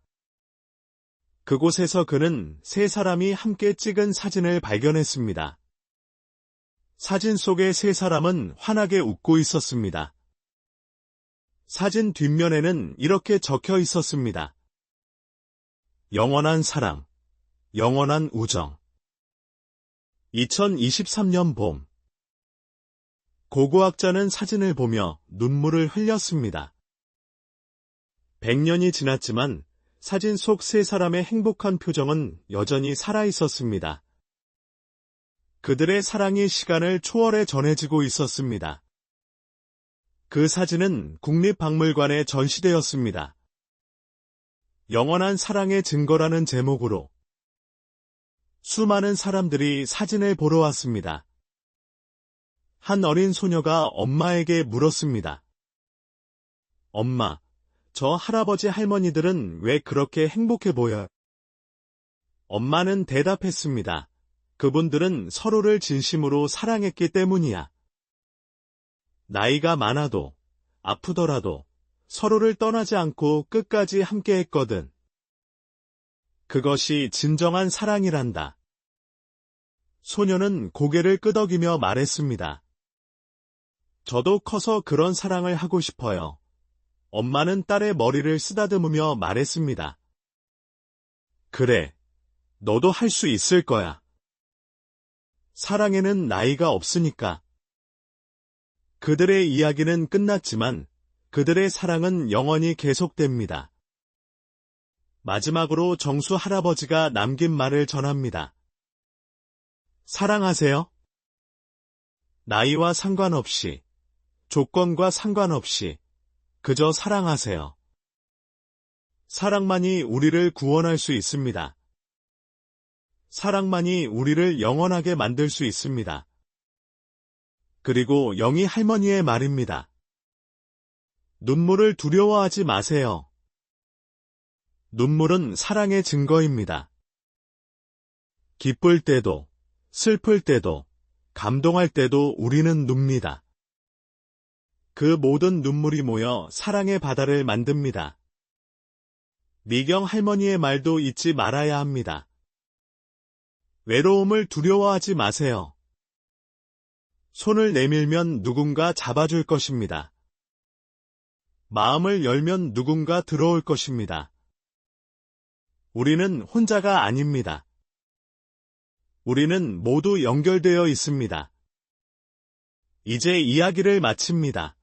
그곳에서 그는 세 사람이 함께 찍은 사진을 발견했습니다. 사진 속의 세 사람은 환하게 웃고 있었습니다. 사진 뒷면에는 이렇게 적혀 있었습니다. 영원한 사랑, 영원한 우정. 2023년 봄. 고고학자는 사진을 보며 눈물을 흘렸습니다. 100년이 지났지만 사진 속 세 사람의 행복한 표정은 여전히 살아있었습니다. 그들의 사랑이 시간을 초월해 전해지고 있었습니다. 그 사진은 국립박물관에 전시되었습니다. 영원한 사랑의 증거라는 제목으로 수많은 사람들이 사진을 보러 왔습니다. 한 어린 소녀가 엄마에게 물었습니다. 엄마, 저 할아버지 할머니들은 왜 그렇게 행복해 보여요? 엄마는 대답했습니다. 그분들은 서로를 진심으로 사랑했기 때문이야. 나이가 많아도, 아프더라도 서로를 떠나지 않고 끝까지 함께했거든. 그것이 진정한 사랑이란다. 소녀는 고개를 끄덕이며 말했습니다. 저도 커서 그런 사랑을 하고 싶어요. 엄마는 딸의 머리를 쓰다듬으며 말했습니다. 그래, 너도 할 수 있을 거야. 사랑에는 나이가 없으니까. 그들의 이야기는 끝났지만 그들의 사랑은 영원히 계속됩니다. 마지막으로 정수 할아버지가 남긴 말을 전합니다. 사랑하세요. 나이와 상관없이, 조건과 상관없이, 그저 사랑하세요. 사랑만이 우리를 구원할 수 있습니다. 사랑만이 우리를 영원하게 만들 수 있습니다. 그리고 영희 할머니의 말입니다. 눈물을 두려워하지 마세요. 눈물은 사랑의 증거입니다. 기쁠 때도, 슬플 때도, 감동할 때도 우리는 눕니다. 그 모든 눈물이 모여 사랑의 바다를 만듭니다. 미경 할머니의 말도 잊지 말아야 합니다. 외로움을 두려워하지 마세요. 손을 내밀면 누군가 잡아줄 것입니다. 마음을 열면 누군가 들어올 것입니다. 우리는 혼자가 아닙니다. 우리는 모두 연결되어 있습니다. 이제 이야기를 마칩니다.